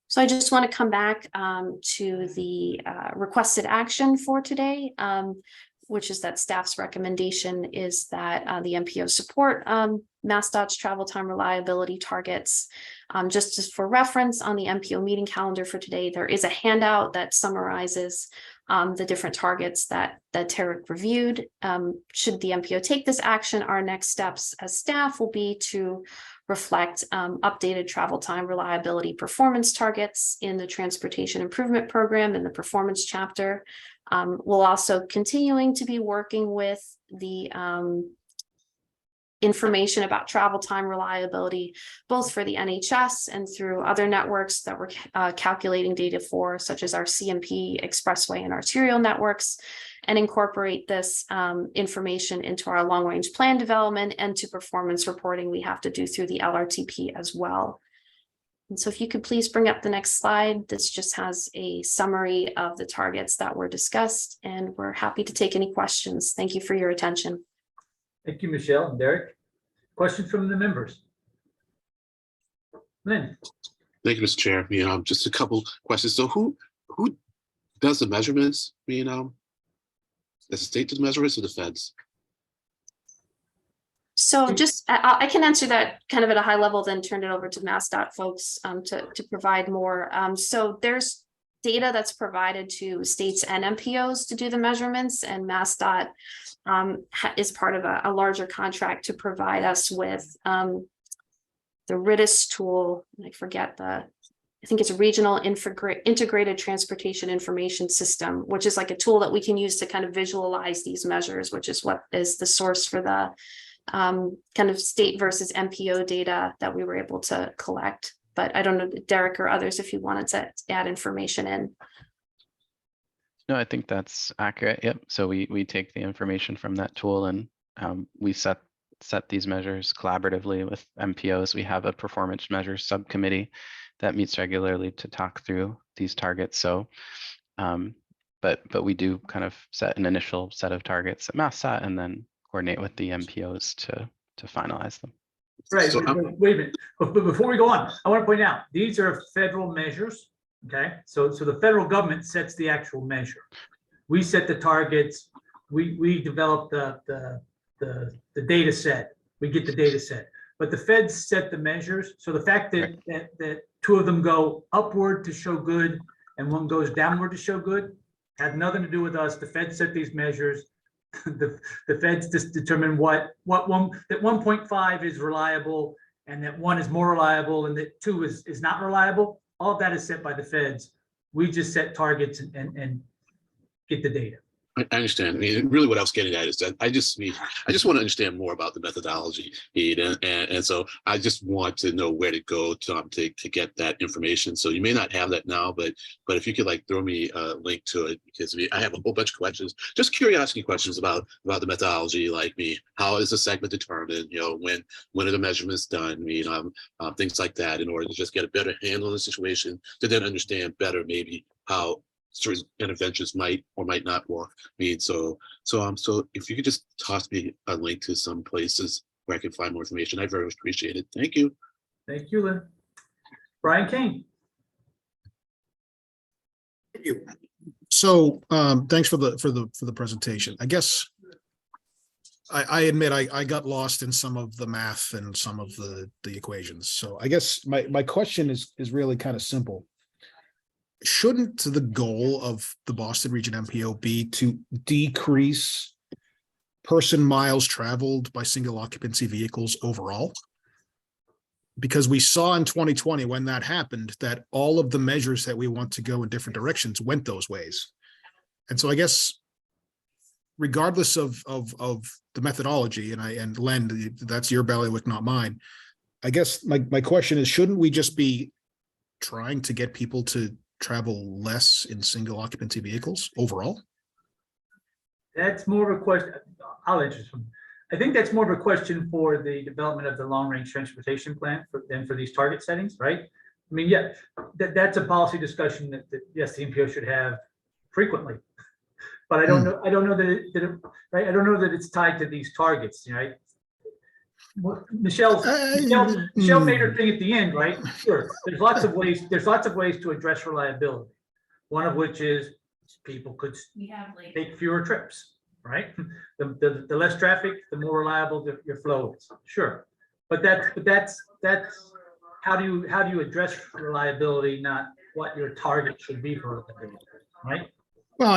So I just want to come back to the requested action for today, which is that staff's recommendation is that the MPO support MassDOT's travel time reliability targets. Just as for reference on the MPO meeting calendar for today, there is a handout that summarizes the different targets that Tarek reviewed. Should the MPO take this action, our next steps as staff will be to reflect updated travel time reliability performance targets in the transportation improvement program in the performance chapter. We'll also continuing to be working with the information about travel time reliability, both for the NHS and through other networks that we're calculating data for, such as our CMP, expressway, and arterial networks, and incorporate this information into our long-range plan development and to performance reporting we have to do through the LRTP as well. And so if you could please bring up the next slide, this just has a summary of the targets that were discussed, and we're happy to take any questions. Thank you for your attention. Thank you, Michelle and Derek. Questions from the members? Lynn. Thank you, Mr. Chair. Just a couple questions. So who does the measurements? Does the state do the measurements or the feds? So just, I can answer that kind of at a high level, then turn it over to MassDOT folks to provide more. So there's data that's provided to states and MPOs to do the measurements, and MassDOT is part of a larger contract to provide us with the RIDIS tool. I forget I think it's a regional integrated transportation information system, which is like a tool that we can use to kind of visualize these measures, which is what is the source for the kind of state versus MPO data that we were able to collect. But I don't know, Derek or others, if you wanted to add information in. No, I think that's accurate. Yep. So we take the information from that tool and we set these measures collaboratively with MPOs. We have a performance measures subcommittee that meets regularly to talk through these targets. So, but we do kind of set an initial set of targets at MassSat and then coordinate with the MPOs to finalize them. Right, So, wait a minute, but before we go on, I want to point out, these are federal measures, okay? So the federal government sets the actual measure. We set the targets, we develop the data set, we get the data set. But the feds set the measures, so the fact that, that two of them go upward to show good and one goes downward to show good, had nothing to do with us. The feds set these measures. The feds just determine that 1.5 is reliable and that 1 is more reliable and that 2 is not reliable. All of that is set by the feds. We just set targets and get the data. I understand. I mean, really what I was getting at is that I just want to understand more about the methodology. And so I just want to know where to go to get that information. So you may not have that now, but if you could like throw me a link to it, because I have a whole bunch of questions, just curiosity questions about the methodology, like how is the segment determined? You know, when are the measurements done? I mean, things like that, in order to just get a better handle on the situation, to then understand better maybe how certain interventions might or might not work. I mean, so if you could just toss me a link to some places where I can find more information, I very much appreciate it. Thank you. Thank you, Lynn. Brian Kane. Thank you. So thanks for the presentation. I guess I admit I got lost in some of the math and some of the equations. So I guess my question is really kind of simple. Shouldn't the goal of the Boston Region MPO be to decrease person miles traveled by single occupancy vehicles overall? Because we saw in 2020 when that happened that all of the measures that we want to go in different directions went those ways. And so I guess regardless of the methodology, and Len, that's your bailiwick, not mine. I guess my question is, shouldn't we just be trying to get people to travel less in single occupancy vehicles overall? That's more of a question. I'll answer this one. I think that's more of a question for the development of the long range transportation plan than for these target settings, right? I mean, yeah, that's a policy discussion that yes, the MPO should have frequently, but I don't know right? I don't know that it's tied to these targets, right? Michelle made her thing at the end, right? Sure. There's lots of ways to address reliability. One of which is people could take fewer trips, right? The less traffic, the more reliable your flow is. Sure, but that's how do you address reliability, not what your target should be for reliability, right? Well,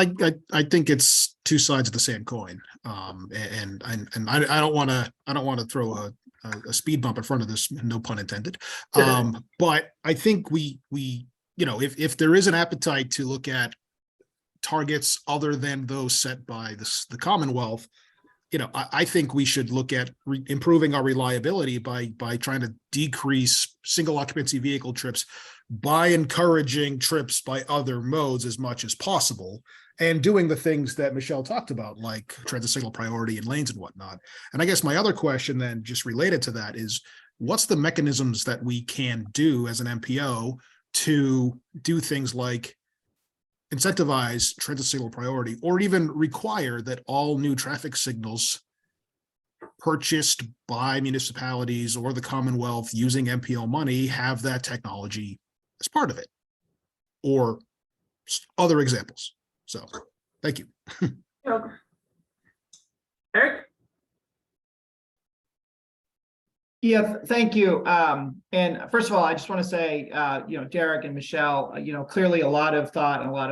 I think it's two sides of the same coin, and I don't want to throw a speed bump in front of this, no pun intended. But I think we if there is an appetite to look at targets other than those set by the Commonwealth, I think we should look at improving our reliability by trying to decrease single occupancy vehicle trips by encouraging trips by other modes as much as possible, and doing the things that Michelle talked about, like transit signal priority and lanes and whatnot. And I guess my other question then, just related to that, is what's the mechanisms that we can do as an MPO to do things like incentivize transit signal priority, or even require that all new traffic signals purchased by municipalities or the Commonwealth using MPO money have that technology as part of it, or other examples. So thank you. Eric? Yeah, thank you. And first of all, I just want to say, Derek and Michelle, clearly a lot of thought and a lot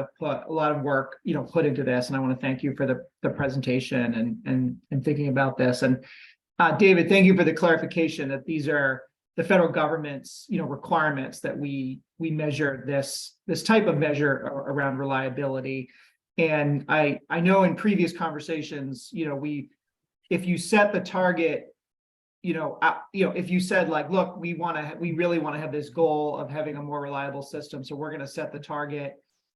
of work, put into this. And I want to thank you for the presentation and thinking about this. And David, thank you for the clarification that these are the federal government's, requirements that we measure this type of measure around reliability. And I know in previous conversations, if you set the target if you said like, look, we really want to have this goal of having a more reliable system, so we're going to set the target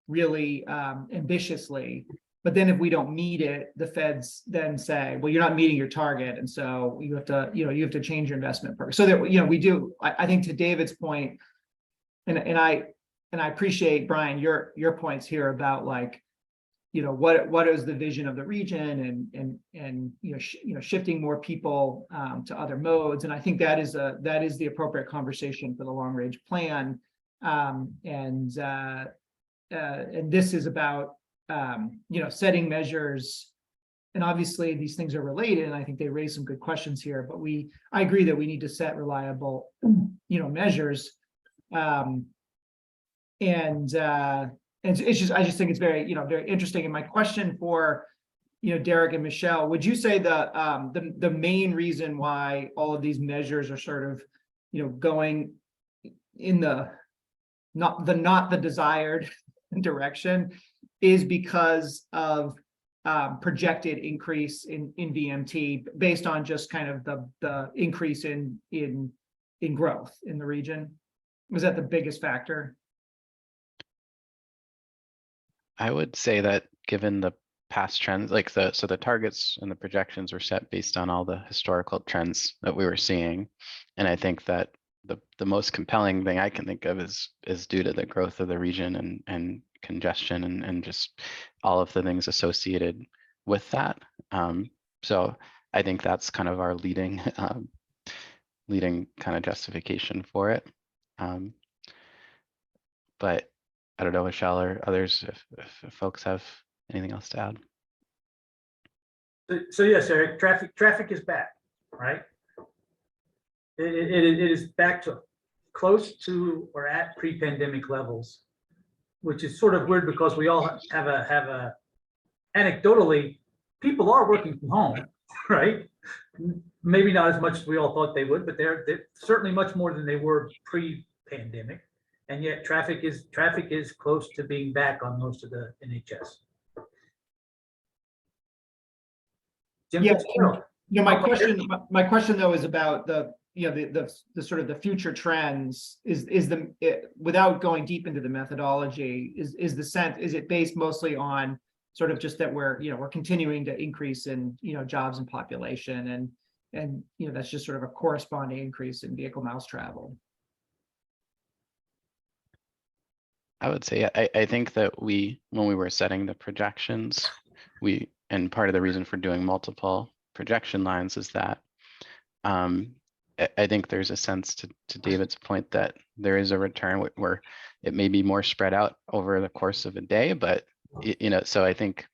really ambitiously. But then if we don't meet it, the feds then say, well, you're not meeting your target, and so you have to change your investment program. So that we do. I think to David's point, and I appreciate, Brian, your points here about like, what is the vision of the region and shifting more people to other modes. And I think that is the appropriate conversation for the long range plan. And this is about setting measures. And obviously these things are related, and I think they raise some good questions here, but I agree that we need to set reliable measures. And I just think it's very, very interesting. And my question for, Derek and Michelle, would you say the main reason why all of these measures are sort of, going in the not the desired direction is because of projected increase in VMT based on just kind of the increase in growth in the region? Was that the biggest factor? I would say that given the past trends, so the targets and the projections were set based on all the historical trends that we were seeing. And I think that the most compelling thing I can think of is due to the growth of the region and congestion and just all of the things associated with that. So I think that's kind of our leading kind of justification for it. But I don't know, Michelle or others, if folks have anything else to add. So yes, Eric, traffic is back, right? It is back to close to or at pre-pandemic levels, which is sort of weird because we all have a anecdotally, people are working from home, right? Maybe not as much as we all thought they would, but they're certainly much more than they were pre-pandemic. And yet traffic is close to being back on most of the NHS. Jim, yeah, my question though is about the sort of the future trends without going deep into the methodology, is it based mostly on sort of just that we're continuing to increase in jobs and population, and that's just sort of a corresponding increase in vehicle miles traveled? I would say I think that when we were setting the projections, and part of the reason for doing multiple projection lines is that I think there's a sense to David's point that there is a return where it may be more spread out over the course of a day, but so I think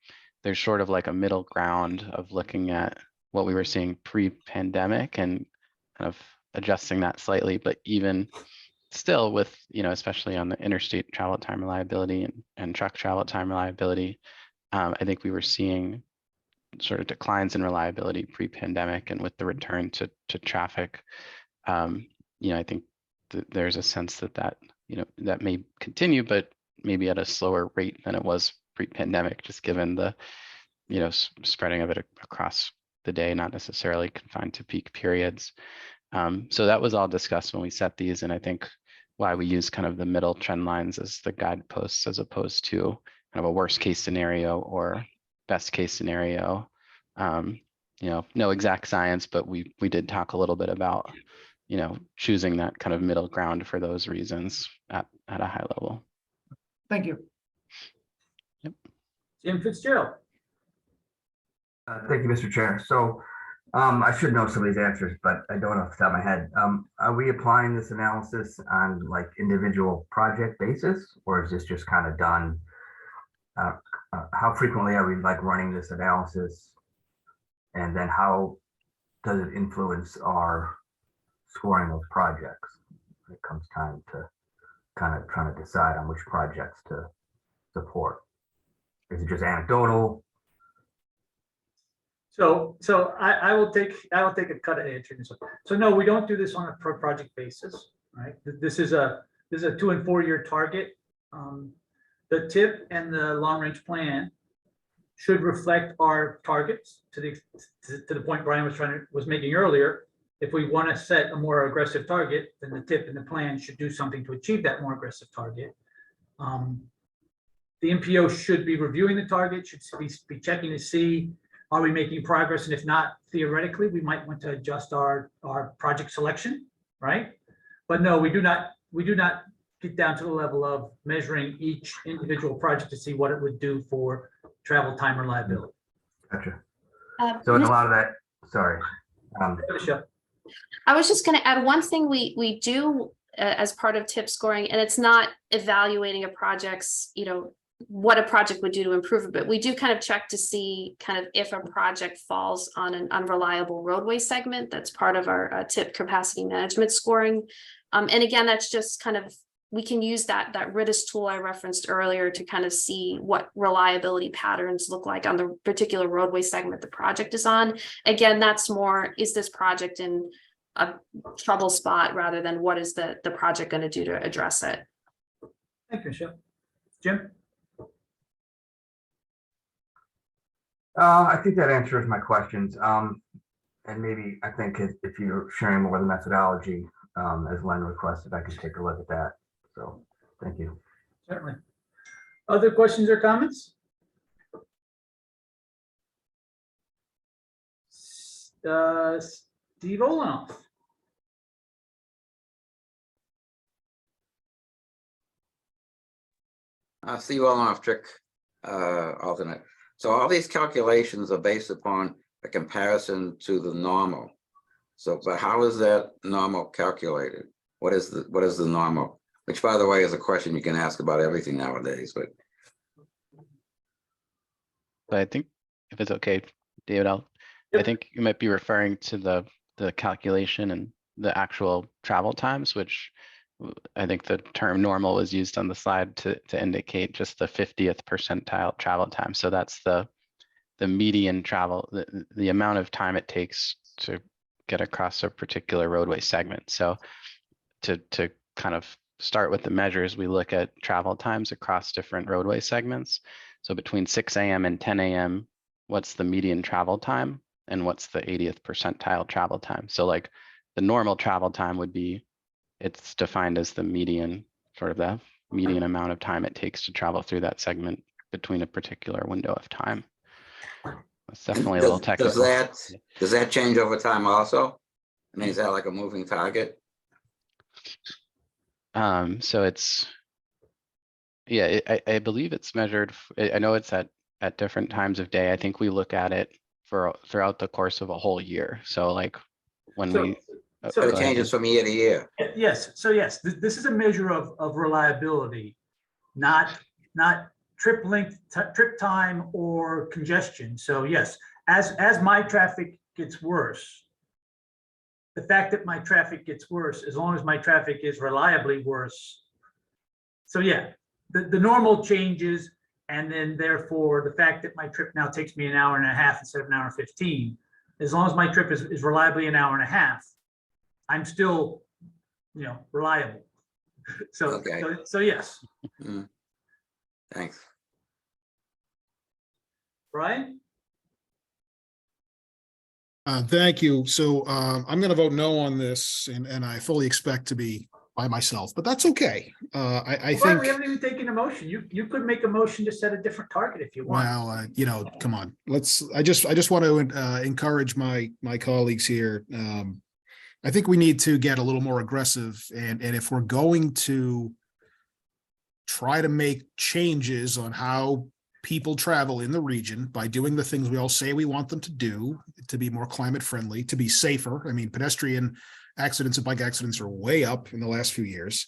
there's sort of like a middle ground of looking at what we were seeing pre-pandemic and kind of adjusting that slightly, but even still with, especially on the interstate travel time reliability and truck travel time reliability, I think we were seeing sort of declines in reliability pre-pandemic, and with the return to traffic, I think there's a sense that may continue, but maybe at a slower rate than it was pre-pandemic, just given the spreading of it across the day, not necessarily confined to peak periods. So that was all discussed when we set these, and I think why we use kind of the middle trend lines as the guideposts as opposed to kind of a worst case scenario or best case scenario. No exact science, but we did talk a little bit about choosing that kind of middle ground for those reasons at a high level. Thank you. Yep. Jim Fitzgerald. Thank you, Mr. Chair. So I should know some of these answers, but I don't off the top of my head. Are we applying this analysis on like individual project basis, or is this just kind of done? How frequently are we like running this analysis? And then how does it influence our scoring those projects when it comes time to kind of trying to decide on which projects to support? Is it just anecdotal? So I will take a cut at answering this one. So no, we don't do this on a per project basis, right? This is a 2 and 4 year target. The TIP and the long range plan should reflect our targets to the point Brian was making earlier. if we want to set a more aggressive target, then the tip and the plan should do something to achieve that more aggressive target. The MPO should be reviewing the target, should be checking to see, are we making progress? And if not, theoretically, we might want to adjust our project selection, right? But no, we do not get down to the level of measuring each individual project to see what it would do for travel time reliability. Gotcha. So in a lot of that, sorry. I was just going to add one thing we do as part of tip scoring, and it's not evaluating a project's, what a project would do to improve it, but we do kind of check to see kind of if a project falls on an unreliable roadway segment. That's part of our tip capacity management scoring. And again, that's just kind of, we can use that RITIS tool I referenced earlier to kind of see what reliability patterns look like on the particular roadway segment the project is on. Again, that's more, is this project in a trouble spot rather than what is the project going to do to address it? Thank you, Michelle. Jim? I think that answers my questions. And maybe I think if you're sharing more of the methodology, as Len requested, I could take a look at that. So thank you. Certainly. Other questions or comments? Steve Olenoff. Steve Olenoff, trick alternate. So all these calculations are based upon a comparison to the normal. So, but how is that normal calculated? What is the normal? Which, by the way, is a question you can ask about everything nowadays. But I think if it's okay, David, I think you might be referring to the calculation and the actual travel times, which I think the term normal was used on the slide to indicate just the 50th percentile travel time. So that's the median travel, the amount of time it takes to get across a particular roadway segment. So to kind of start with the measures, we look at travel times across different roadway segments. So between 6 a.m. and 10 a.m., what's the median travel time and what's the 80th percentile travel time? So like the normal travel time would be, it's defined as the median, sort of the median amount of time it takes to travel through that segment between a particular window of time. It's definitely a little technical. Does that change over time also? I mean, is that like a moving target? So it's, yeah, I believe it's measured. I know it's at different times of day. I think we look at it throughout the course of a whole year. So like when So it changes from year to year. Yes. So yes, this is a measure of reliability, not trip length, trip time, or congestion. So yes, as my traffic gets worse, the fact that my traffic gets worse, as long as my traffic is reliably worse. So yeah, the normal changes, and then therefore the fact that my trip now takes me an hour and a half instead of an hour and 15, as long as my trip is reliably an hour and a half, I'm still, reliable. So, okay. so yes. Thanks. Brian? Thank you. So I'm going to vote no on this, and I fully expect to be by myself, but that's okay. I think we haven't even taken a motion. You could make a motion to set a different target if you want. Well, come on. I just want to encourage my colleagues here. I think we need to get a little more aggressive, and if we're going to try to make changes on how people travel in the region by doing the things we all say we want them to do, to be more climate friendly, to be safer. I mean, pedestrian accidents and bike accidents are way up in the last few years.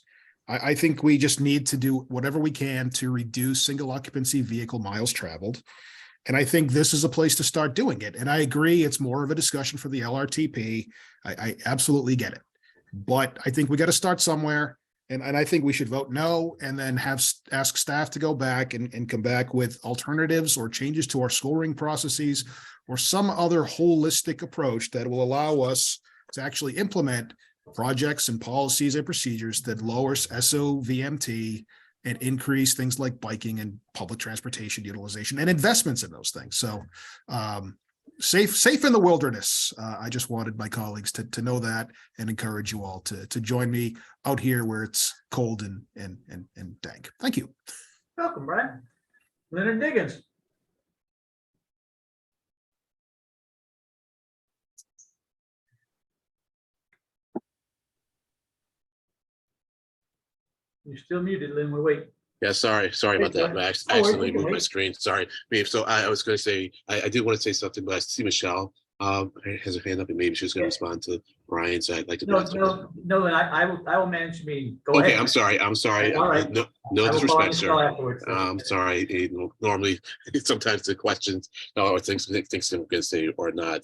I think we just need to do whatever we can to reduce single occupancy vehicle miles traveled. And I think this is a place to start doing it. And I agree, it's more of a discussion for the LRTP. I absolutely get it. But I think we got to start somewhere. And I think we should vote no, and then ask staff to go back and come back with alternatives or changes to our scoring processes or some other holistic approach that will allow us to actually implement projects and policies and procedures that lowers SOVMT and increase things like biking and public transportation utilization and investments in those things. So safe in the wilderness. I just wanted my colleagues to know that and encourage you all to join me out here where it's cold and dank. Thank you. Welcome, Brian. Leonard Diggins. You're still muted, Lynn. We're waiting. Yeah, sorry about that, Max. I Oh, wait, accidentally we can moved my wait. screen. Sorry. So I was going to say, I did want to say something, but I see Michelle has her hand up and maybe she was going to respond to Brian. So I'd like to. No, Lynn, I will manage the meeting. Go Okay, ahead. I'm sorry. All right. No I will call disrespect, Michelle sir. afterwards. I'm sorry. Normally, sometimes the questions or things I'm going to say or not.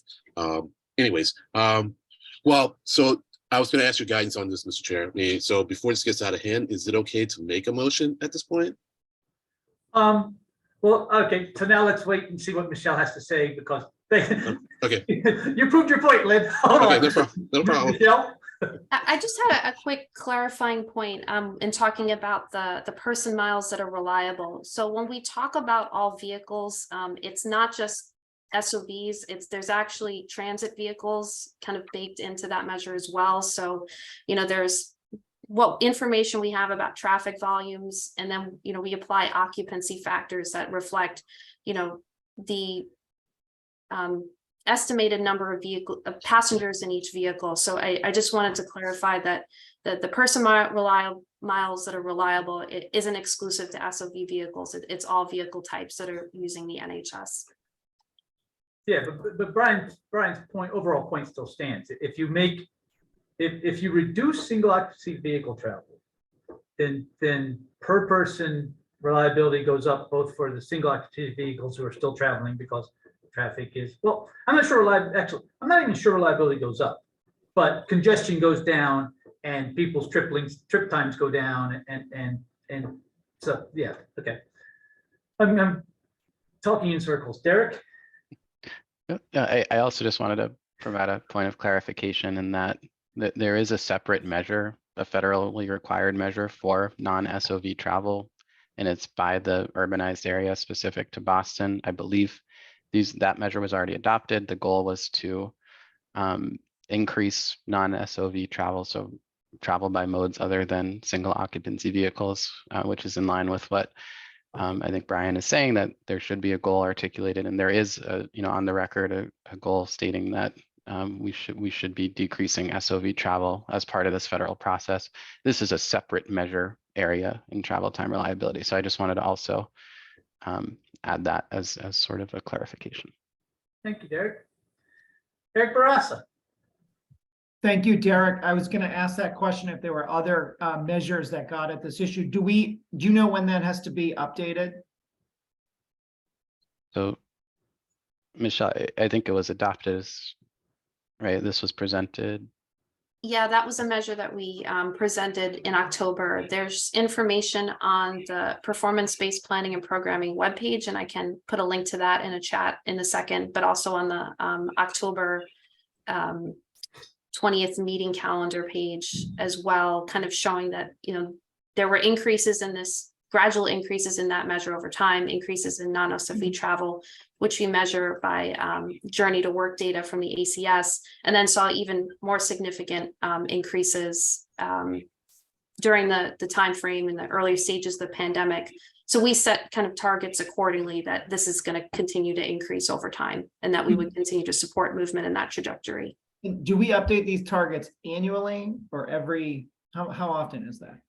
Anyways, well, so I was going to ask your guidance on this, Mr. Chair. So before this gets out of hand, is it okay to make a motion at this point? Well, okay, so now let's wait and see what Michelle has to say because Okay. you proved your point, Lynn. Hold Okay, on. no problem. Michelle? I just had a quick clarifying point in talking about the person miles that are reliable. So when we talk about all vehicles, it's not just SOVs, there's actually transit vehicles kind of baked into that measure as well. So, there's what information we have about traffic volumes, and then, we apply occupancy factors that reflect, the estimated number of passengers in each vehicle. So I just wanted to clarify that the person miles that are reliable, it isn't exclusive to SOV vehicles. It's all vehicle types that are using the NHS. Yeah, but Brian's overall point still stands. If you reduce single occupancy vehicle travel, then per person reliability goes up both for the single occupancy vehicles who are still traveling because traffic is, well, I'm not even sure reliability goes up, but congestion goes down and people's trip times go down and so, yeah, okay. I'm talking in circles. Derek? I also just wanted to provide a point of clarification in that there is a separate measure, a federally required measure for non-SOV travel, and it's by the urbanized area specific to Boston. I believe that measure was already adopted. The goal was to increase non-SOV travel, so travel by modes other than single occupancy vehicles, which is in line with what I think Brian is saying, that there should be a goal articulated, and there is, on the record, a goal stating that we should be decreasing SOV travel as part of this federal process. This is a separate measure area in travel time reliability. So I just wanted to also add that as sort of a clarification. Thank you, Derek. Eric Barassa. Thank you, Derek. I was going to ask that question if there were other measures that got at this issue. Do you know when that has to be updated? So, Michelle, I think it was adopted as, right? This was presented. Yeah, that was a measure that we presented in October. There's information on the performance-based planning and programming webpage, and I can put a link to that in a chat in a second, but also on the October 20th meeting calendar page as well, kind of showing that, there were increases in this, gradual increases in that measure over time, increases in non-SOV travel, which we measure by journey to work data from the ACS, and then saw even more significant increases during the time frame in the early stages of the pandemic. So we set kind of targets accordingly that this is going to continue to increase over time, and that we would continue to support movement in that trajectory. Do we update these targets annually or how often is that?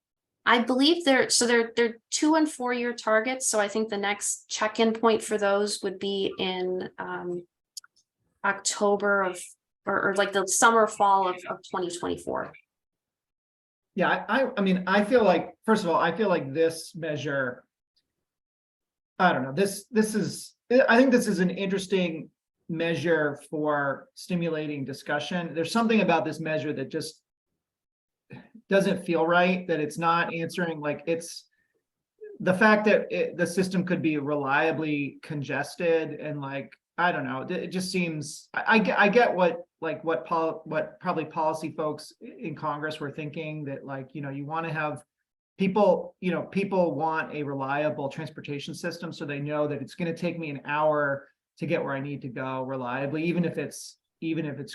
I believe they're 2 and 4 year targets. So I think the next check-in point for those would be in October or like the summer, fall of 2024. Yeah, I mean, I feel like, first of all, I feel like this measure, I don't know, I think this is an interesting measure for stimulating discussion. There's something about this measure that just doesn't feel right, that it's not answering, like, it's the fact that the system could be reliably congested, and like, I don't know, it just seems, I get what probably policy folks in Congress were thinking, that like, you want to have people want a reliable transportation system, so they know that it's going to take me an hour get where I need to go reliably, even if it's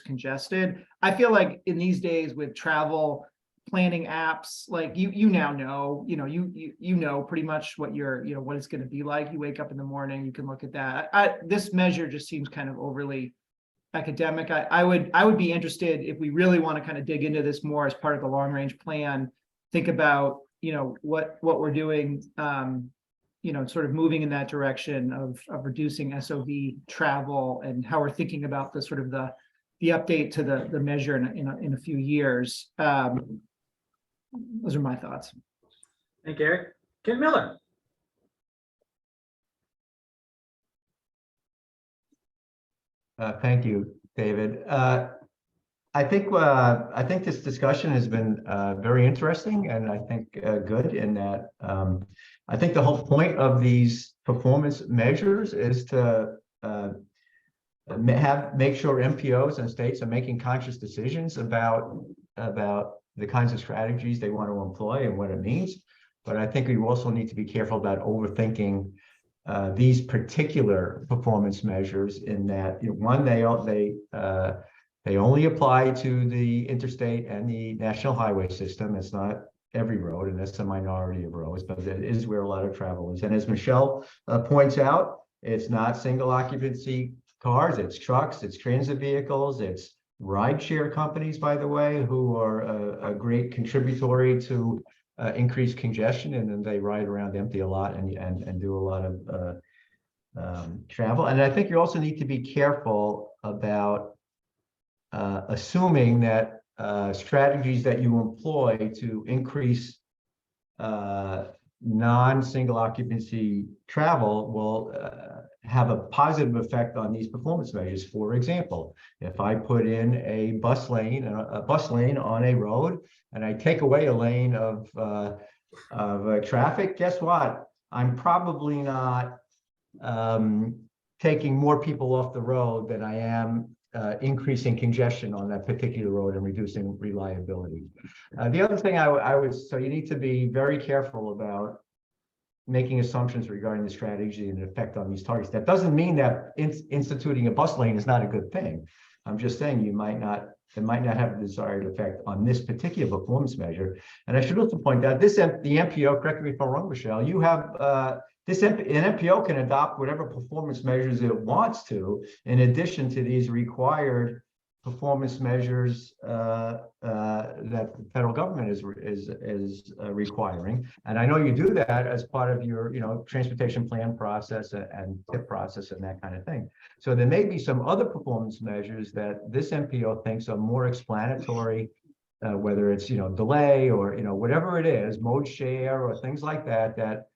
congested. I feel like in these days with travel planning apps, like you now know, you know pretty much what what it's going to be like. You wake up in the morning, you can look at that. This measure just seems kind of overly academic. I would be interested if we really want to kind of dig into this more as part of the long range plan, think about, what we're doing, sort of moving in that direction of reducing SOV travel and how we're thinking about the sort of the update to the measure in a few years. Those are my thoughts. Thank you, Eric. Ken Miller. Thank you, David. I think this discussion has been very interesting, and I think good in that I think the whole point of these performance measures is to make sure MPOs and states are making conscious decisions about the kinds of strategies they want to employ and what it means. But I think we also need to be careful about overthinking these particular performance measures, in that one, they only apply to the interstate and the national highway system. It's not every road, and that's a minority of roads, but it is where a lot of travel is. And as Michelle points out, it's not single occupancy cars, it's trucks, it's transit vehicles, it's rideshare companies, by the way, who are a great contributory to increased congestion, and then they ride around empty a lot and do a lot of travel. And I think you also need to be careful about assuming that strategies that you employ to increase non-single occupancy travel will have a positive effect on these performance measures. For example, if I put in a bus lane on a road and I take away a lane of traffic, guess what? I'm probably not taking more people off the road than I am increasing congestion on that particular road and reducing reliability. The other thing so you need to be very careful about making assumptions regarding the strategy and the effect on these targets. That doesn't mean that instituting a bus lane is not a good thing. I'm just saying it might not have the desired effect on this particular performance measure. And I should also point out the MPO, correct me if I'm wrong, Michelle, you have an MPO can adopt whatever performance measures it wants to, in addition to these required performance measures that the federal government is requiring. And I know you do that as part of your transportation plan process and TIP process and that kind of thing. So there may be some other performance measures that this MPO thinks are more explanatory, whether it's delay or whatever it is, mode share or things like that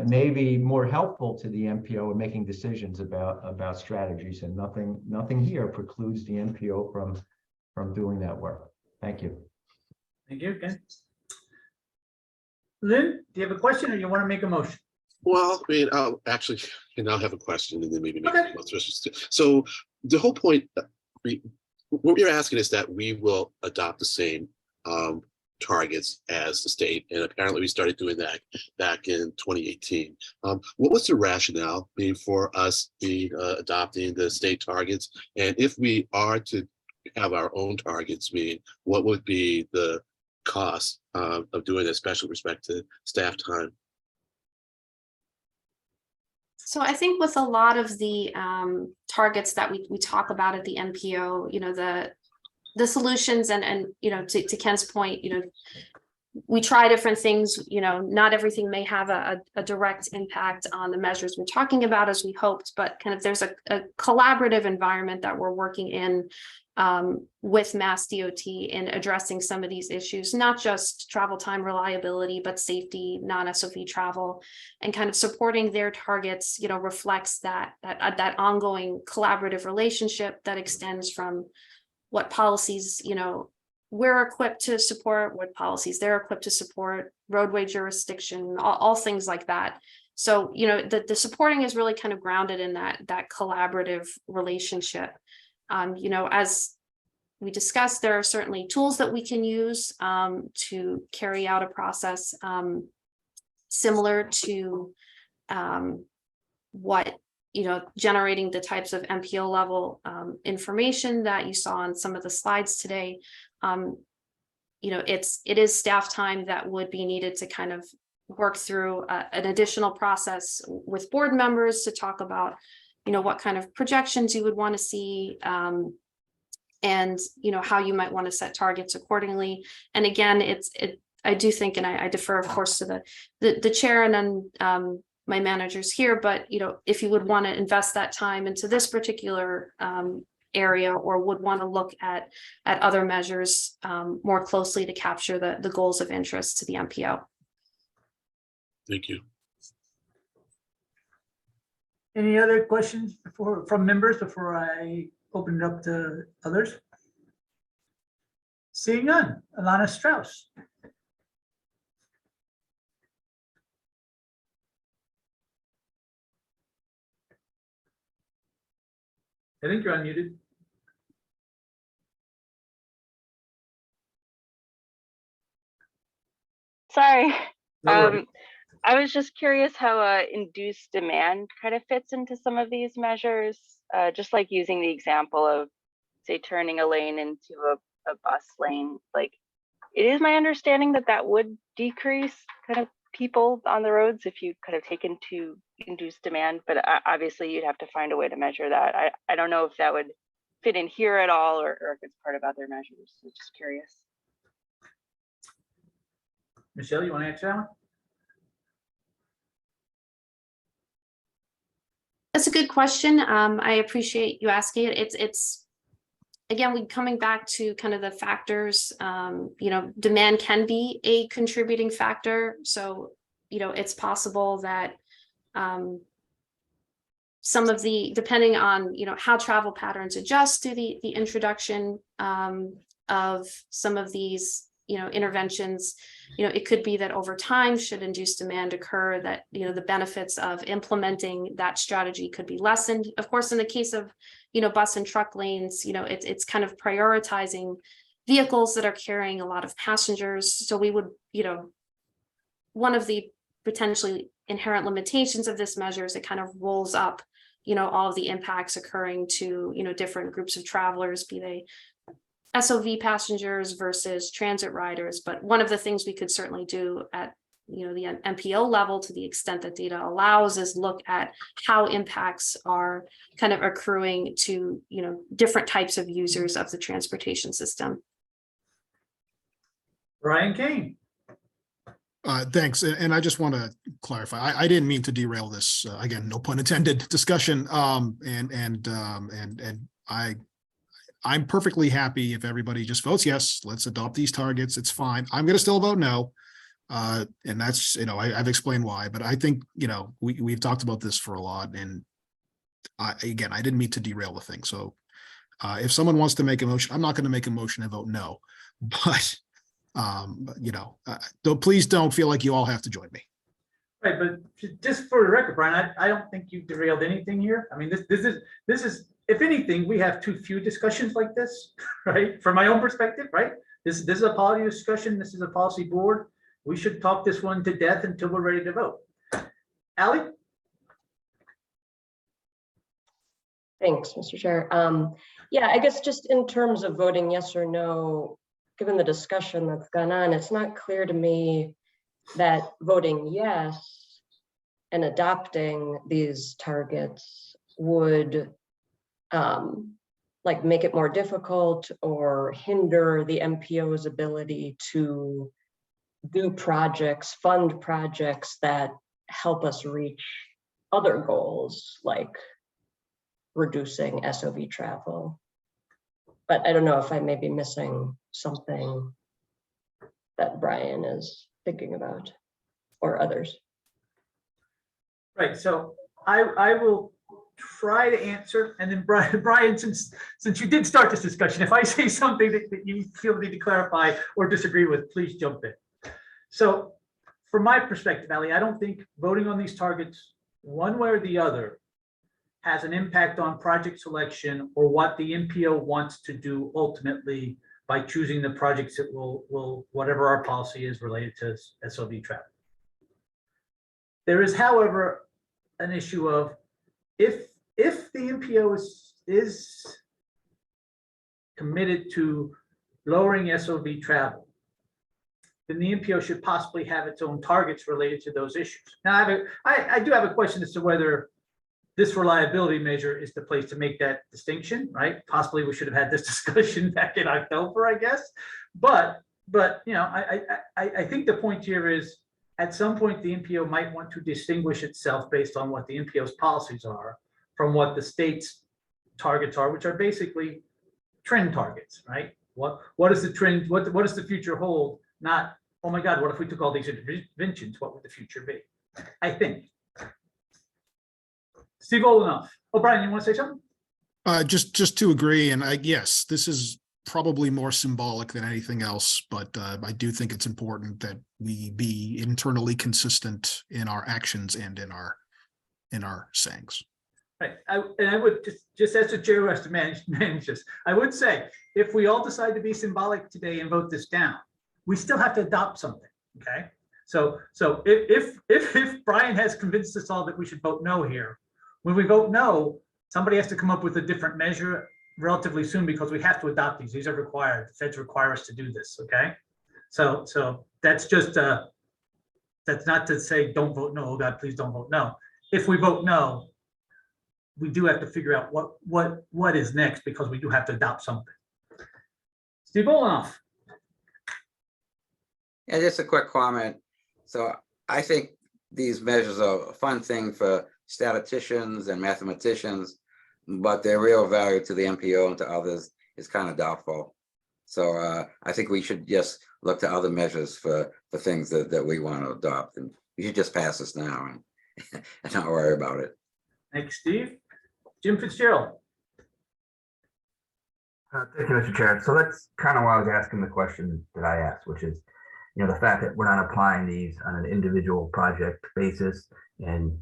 may be more helpful to the MPO in making decisions about strategies, and nothing here precludes the MPO from doing that work. Thank you. Thank you, Ken. Lynn, do you have a question or you want to make a motion? Well, I mean, I'll actually, and I'll have a question and then maybe make a motion. So the whole point, what we're asking is that we will adopt the same targets as the state, and apparently we started doing that back in 2018. What was the rationale for us adopting the state targets? And if we are to have our own targets, what would be the cost of doing it, especially with respect to staff time? So I think with a lot of the targets that we talk about at the MPO, the solutions and to Ken's point, we try different things, not everything may have a direct impact on the measures we're talking about as we hoped, but kind of there's a collaborative environment that we're working in with Mass DOT in addressing some of these issues, not just travel time reliability, but safety, non-SOV travel, and kind of supporting their targets, reflects that ongoing collaborative relationship that extends from what policies, we're equipped to support, what policies they're equipped to support, roadway jurisdiction, all things like that. So, the supporting is really kind of grounded in that collaborative relationship. As we discussed, there are certainly tools that we can use to carry out a process similar to what generating the types of MPO level information that you saw on some of the slides today. It is staff time that would be needed to kind of work through an additional process with board members to talk about, what kind of projections you would want to see, and how you might want to set targets accordingly. And again, I do think, and I defer, of course, to the chair and then my managers here, but if you would want to invest that time into this particular area, or would want to look at other measures more closely to capture the goals of interest to the MPO. Thank you. Any other questions from members before I open it up to others? Seeing none, Alana Strauss. I think you're unmuted. Sorry. No worries. I was just curious how induced demand kind of fits into some of these measures, just like using the example of, say, turning a lane into a bus lane. Like, it is my understanding that that would decrease kind of people on the roads if you kind of take into induced demand, but obviously you'd have to find a way to measure that. I don't know if that would fit in here at all, or if it's part of other measures. So just curious. Michelle, you want to answer that one? That's a good question. I appreciate you asking it. It's again, we coming back to kind of the factors. Demand can be a contributing factor. So, it's possible that some of depending on how travel patterns adjust to the introduction of some of these interventions, it could be that over time, should induced demand occur, that the benefits of implementing that strategy could be lessened. Of course, in the case of bus and truck lanes, it's kind of prioritizing vehicles that are carrying a lot of passengers. So we would, one of the potentially inherent limitations of this measure is it kind of rolls up all of the impacts occurring to different groups of travelers, be they SOV passengers versus transit riders. But one of the things we could certainly do at the MPO level, to the extent that data allows, is look at how impacts are kind of accruing to different types of users of the transportation system. Brian Kane. Thanks. And I just want to clarify, I didn't mean to derail this, again, no pun intended, discussion. I'm perfectly happy if everybody just votes yes, let's adopt these targets. It's fine. I'm going to still vote no. And that's, I've explained why, but I think, we've talked about this for a lot. And again, I didn't mean to derail the thing. So if someone wants to make a motion, I'm not going to make a motion and vote no, but please don't feel like you all have to join me. Right, but just for the record, Brian, I don't think you derailed anything here. I mean, this is, if anything, we have too few discussions like this, right? From my own perspective, right? This is a policy discussion. This is a policy board. We should talk this one to death until we're ready to vote. Ally? Thanks, Mr. Chair. Yeah, I guess just in terms of voting yes or no, given the discussion that's gone on, it's not clear to me that voting yes and adopting these targets would make it more difficult or hinder the MPO's ability to do projects, fund projects that help us reach other goals, like reducing SOV travel. But I don't know if I may be missing something that Brian is thinking about, or others. Right, so I will try to answer, and then Brian, since you did start this discussion, if I say something that you feel need to clarify or disagree with, please jump in. So from my perspective, Ally, I don't think voting on these targets one way or the other has an impact on project selection or what the MPO wants to do ultimately by choosing the projects that will whatever our policy is related to SOV travel. There is, however, an issue of if the MPO is committed to lowering SOV travel, then the MPO should possibly have its own targets related to those issues. Now, I do have a question as to whether this reliability measure is the place to make that distinction, right? Possibly we should have had this discussion back in October, I guess. But you know, I think the point here is at some point the MPO might want to distinguish itself based on what the MPO's policies are from what the state's targets are, which are basically trend targets, right? What is the trend? What does the future hold? Not, oh my God, what if we took all these interventions? What would the future be? I think. Steve Olenoff. Oh, Brian, you want to say something? Just to agree, and yes, this is probably more symbolic than anything else, but I do think it's important that we be internally consistent in our actions and in our sayings. Right. I would just as the chair who has to manage this, I would say if we all decide to be symbolic today and vote this down, we still have to adopt something. Okay. So if Brian has convinced us all that we should vote no here, when we vote no, somebody has to come up with a different measure relatively soon because we have to adopt these. These are required. The feds require us to do this. Okay. So that's just that's not to say don't vote no. Oh God, please don't vote no. If we vote no, we do have to figure out what is next because we do have to adopt something. Steve Olenoff. Yeah, just a quick comment. So I think these measures are a fun thing for statisticians and mathematicians, but their real value to the MPO and to others is kind of doubtful. So I think we should just look to other measures for things that we want to adopt, and you should just pass this now and not worry about it. Thanks, Steve. Jim Fitzgerald. Thank you, Mr. Chair. So that's kind of why I was asking the question that I asked, which is, you know, the fact that we're not applying these on an individual project basis. And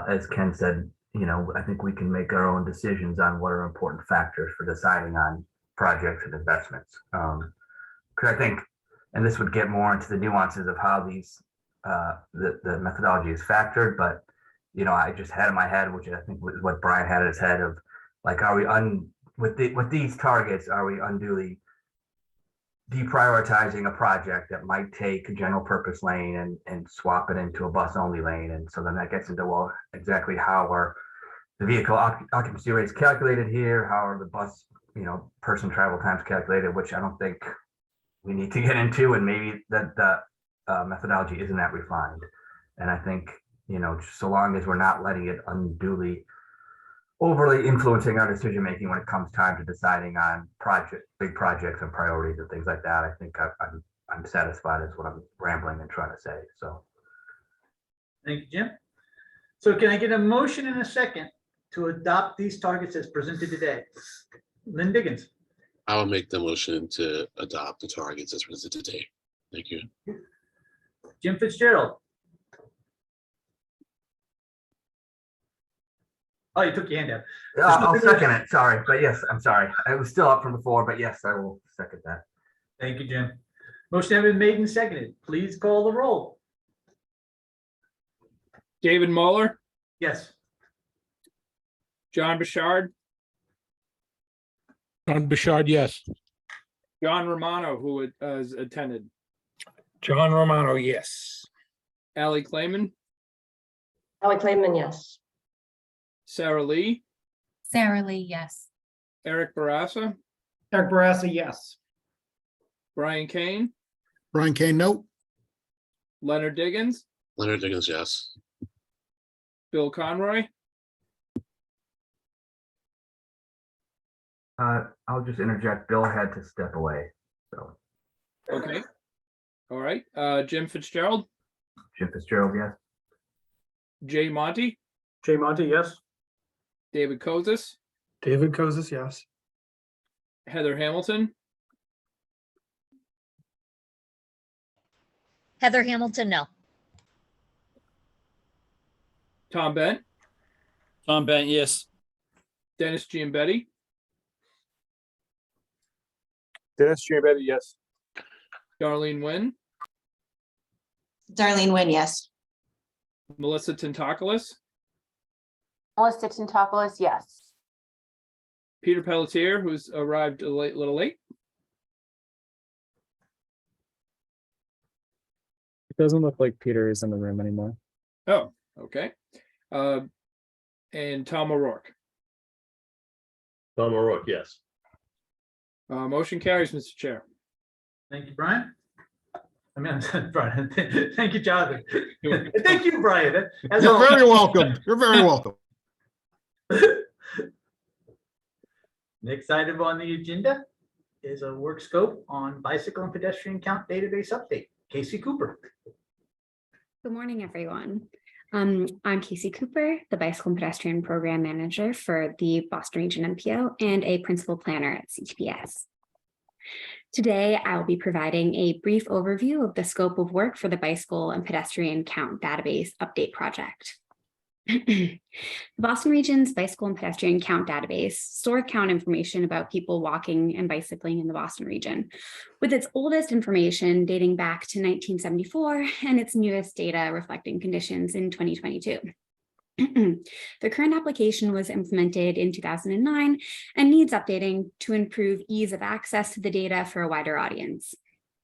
as Ken said, you know, I think we can make our own decisions on what are important factors for deciding on projects and investments. Because I think, and this would get more into the nuances of how these, the methodology is factored, but you know, I just had in my head, which I think was what Brian had in his head of, like, are we with these targets, are we unduly deprioritizing a project that might take a general purpose lane and swap it into a bus only lane? And so then that gets into, well, exactly how are the vehicle occupancy rates calculated here? How are the bus, you know, person travel times calculated, which I don't think we need to get into, and maybe that the methodology isn't that refined. And I think, you know, just so long as we're not letting it unduly overly influencing our decision making when it comes time to deciding on big projects and priorities and things like that, I think I'm satisfied is what I'm rambling and trying to say. So Thank you, Jim. So can I get a motion in a second to adopt these targets as presented today? Lynn Diggins. I will make the motion to adopt the targets as presented today. Thank you. Jim Fitzgerald. Oh, you took your hand out. I'll second it. Sorry, but yes, I'm sorry. I was still up from before, but yes, I will second that. Thank you, Jim. Motion has been made and seconded. Please call the roll. David Muller, Yes. John Bouchard, John Bouchard, yes. John Romano, who has attended, John Romano, yes. Ally Clayman, Ally Clayman, yes. Sarah Lee, Sarah Lee, yes. Eric Barassa, Eric Barassa, yes. Brian Kane, Brian Kane, no. Leonard Diggins, Leonard Diggins, yes. Bill Conroy, I'll just interject. Bill had to step away. So okay. All right, Jim Fitzgerald, Jim Fitzgerald, yes. Jay Monty, Jay Monty, yes. David Kozis, David Kozis, yes. Heather Hamilton, Heather Hamilton, no. Tom Bent, Tom Bent, yes. Dennis Giambetti, Dennis Giambetti, yes. Darlene Nguyen, Darlene Nguyen, yes. Melissa Tentakis, Melissa Tintopoulos, yes. Peter Pelletier, who's arrived a little late. It doesn't look like Peter is in the room anymore. Oh, okay. And Tom O'Rourke. Tom O'Rourke, yes. Motion carries, Mr. Chair. Thank you, Brian. I mean, Brian, thank you, Jonathan. Thank you, Brian. As You're always. very welcome. You're very welcome. Next item on the agenda is a work scope on bicycle and pedestrian count database update. Casey Cooper. Good morning, everyone. I'm Casey Cooper, the Bicycle and Pedestrian Program Manager for the Boston Region MPO and a Principal Planner at CTPS. Today, I will be providing a brief overview of the scope of work for the Bicycle and Pedestrian Count Database Update Project. The Boston Region's Bicycle and Pedestrian Count Database stores count information about people walking and bicycling in the Boston region, with its oldest information dating back to 1974 and its newest data reflecting conditions in 2022. The current application was implemented in 2009 and needs updating to improve ease of access to the data for a wider audience.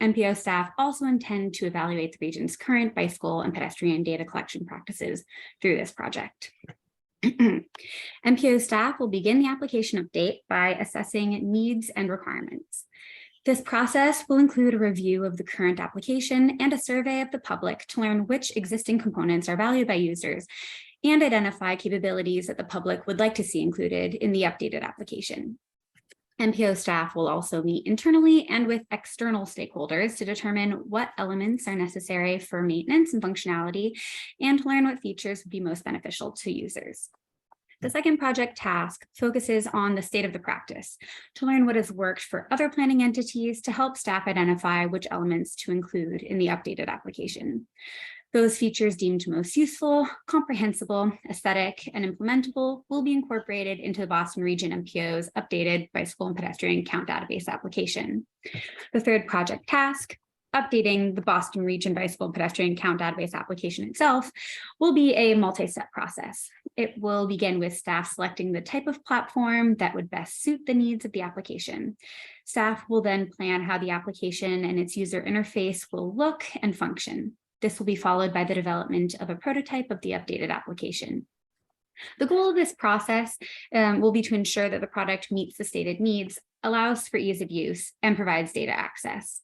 MPO staff also intend to evaluate the region's current bicycle and pedestrian data collection practices through this project. MPO staff will begin the application update by assessing needs and requirements. This process will include a review of the current application and a survey of the public to learn which existing components are valued by users and identify capabilities that the public would like to see included in the updated application. MPO staff will also meet internally and with external stakeholders to determine what elements are necessary for maintenance and functionality and to learn what features would be most beneficial to users. The second project task focuses on the state of the practice to learn what has worked for other planning entities to help staff identify which elements to include in the updated application. Those features deemed most useful, comprehensible, aesthetic, and implementable will be incorporated into the Boston Region MPO's updated bicycle and pedestrian count database application. The third project task, updating the Boston Region bicycle and pedestrian count database application itself, will be a multi-step process. It will begin with staff selecting the type of platform that would best suit the needs of the application. Staff will then plan how the application and its user interface will look and function. This will be followed by the development of a prototype of the updated application. The goal of this process will be to ensure that the product meets the stated needs, allows for ease of use, and provides data access.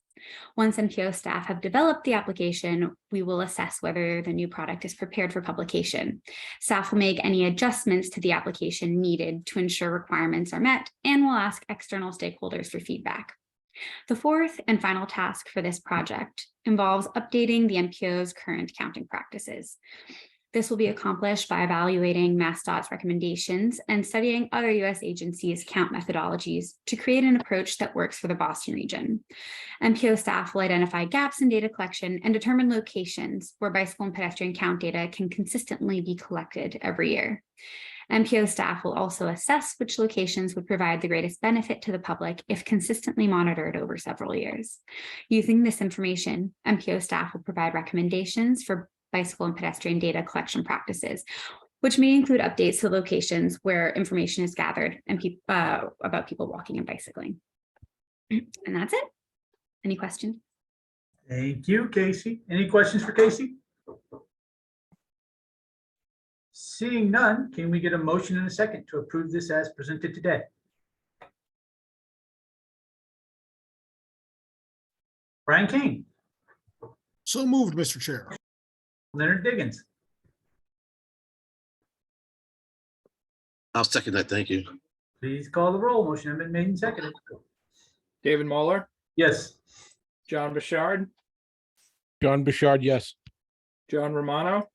Once MPO staff have developed the application, we will assess whether the new product is prepared for publication. Staff will make any adjustments to the application needed to ensure requirements are met, and will ask external stakeholders for feedback. The fourth and final task for this project involves updating the MPO's current counting practices. This will be accomplished by evaluating MassDOT's recommendations and studying other U.S. agencies' count methodologies to create an approach that works for the Boston region. MPO staff will identify gaps in data collection and determine locations where bicycle and pedestrian count data can consistently be collected every year. MPO staff will also assess which locations would provide the greatest benefit to the public if consistently monitored over several years. Using this information, MPO staff will provide recommendations for bicycle and pedestrian data collection practices, which may include updates to locations where information is gathered and about people walking and bicycling. And that's it. Any questions? Thank you, Casey. Any questions for Casey? Seeing none, can we get a motion in a second to approve this as presented today? Brian Kane. So moved, Mr. Chair. Leonard Diggins. I'll second that. Thank you. Please call the roll. Motion has been made and seconded. David Muller, Yes. John Bouchard, John Bouchard, yes. John Romano,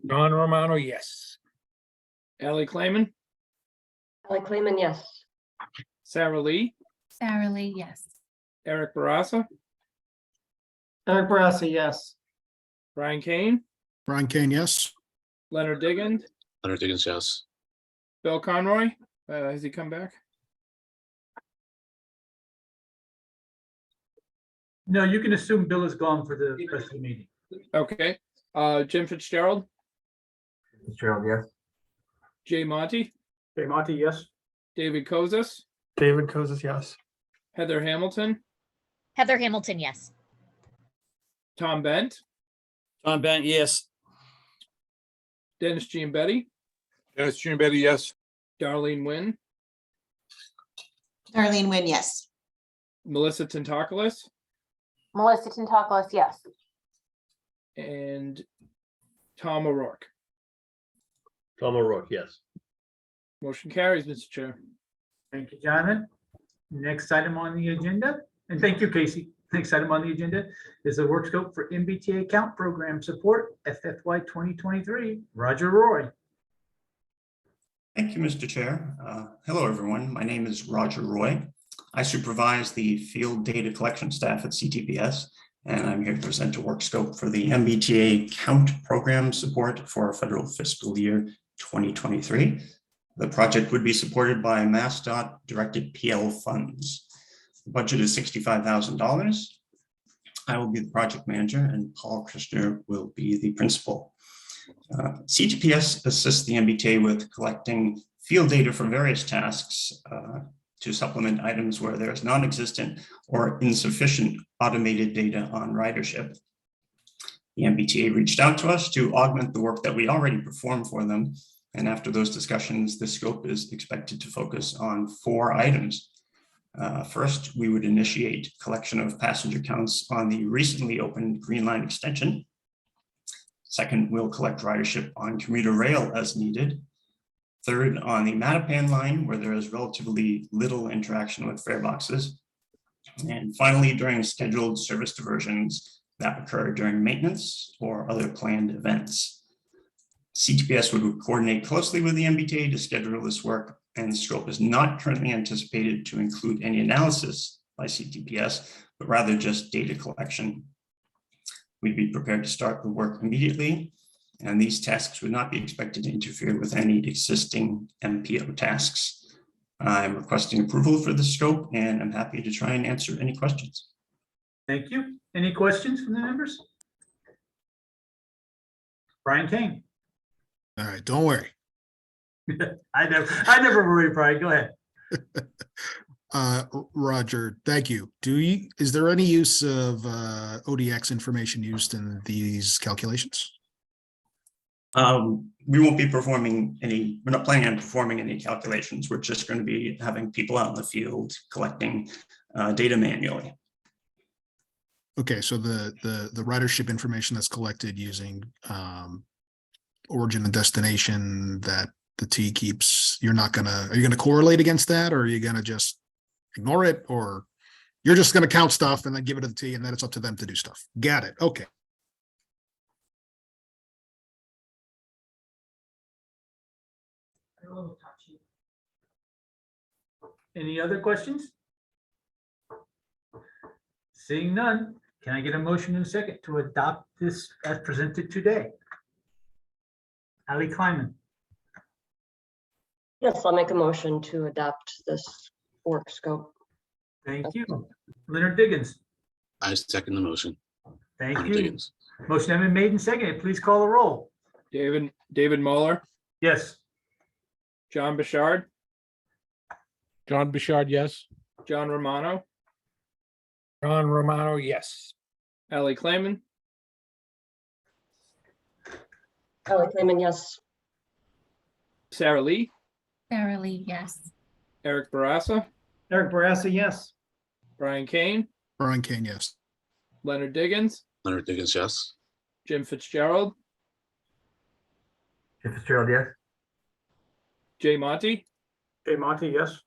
John Romano, yes. Ellie Clayman, Ellie Clayman, yes. Sarah Lee, Sarah Lee, yes. Eric Barassa, Eric Barassa, yes. Brian Kane, Brian Kane, yes. Leonard Diggins, Leonard Diggins, yes. Bill Conroy. Has he come back? No, you can assume Bill is gone for the rest of the meeting. Okay. Jim Fitzgerald, Fitzgerald, yes. Jay Monty, Jay Monty, yes. David Kozis, David Kozis, yes. Heather Hamilton, Heather Hamilton, yes. Tom Bent, Tom Bent, yes. Dennis Giambetti, Dennis Betty, yes. Darlene Wynn, Darlene Wynn, yes. Melissa Tantakis, Melissa Tantakis, yes. and Tom O'Rourke. Tom O'Rourke, yes. Motion carries, Mr. Chair. Thank you, Jonathan. Next item on the agenda, and thank you, Casey. Next item on the agenda is the work scope for MBTA account program support FFY 2023. Roger Roy. Thank you, Mr. Chair. Hello, everyone. My name is Roger Roy. I supervise the field data collection staff at CTPS, and I'm here to present a work scope for the MBTA count program support for federal fiscal year 2023. The project would be supported by MassDOT directed PL funds. The budget is $65,000. I will be the project manager and Paul Christner will be the principal. CTPS assists the MBTA with collecting field data for various tasks to supplement items where there is non-existent or insufficient automated data on ridership. The MBTA reached out to us to augment the work that we already perform for them. And after those discussions, the scope is expected to focus on 4 items. First, we would initiate collection of passenger counts on the recently opened Green Line extension. Second, we'll collect ridership on commuter rail as needed. Third, on the Mattapan line, where there is relatively little interaction with fare boxes. And finally, during scheduled service diversions that occur during maintenance or other planned events. CTPS would coordinate closely with the MBTA to schedule this work, and the scope is not currently anticipated to include any analysis by CTPS, but rather just data collection. We'd be prepared to start the work immediately, and these tasks would not be expected to interfere with any existing MPO tasks. I'm requesting approval for the scope, and I'm happy to try and answer any questions. Thank you. Any questions from the members? Brian Kane. All right, don't worry. I never worry, Brian. Go ahead. Roger, thank you. Is there any use of ODX information used in these calculations? We won't be performing any, we're not planning on performing any calculations. We're just going to be having people out in the field collecting data manually. Okay, so the ridership information that's collected using origin and destination that the T keeps, are you gonna correlate against that, or are you gonna just ignore it, or you're just gonna count stuff and then give it to the T and then it's up to them to do stuff? Got it. Okay. Any other questions? Seeing none, can I get a motion in a second to adopt this as presented today? Ali Kleiman. Yes, I'll make a motion to adopt this work scope. Thank you. Leonard Diggins. I second the motion. Thank Leonard you. Diggins. Motion has been made and seconded. Please call the roll. David Muller, Yes. John Bouchard, John Bouchard, yes. John Romano, John Romano, yes. Ally Clayman, Ally Clayman, yes. Sarah Lee, Sarah Lee, yes. Eric Barassa, Eric Barassa, yes. Brian Kane, Brian Kane, yes. Leonard Diggins, Leonard Diggins, yes. Jim Fitzgerald, Jim Fitzgerald, yes. Jay Monty, Jay Monty, yes.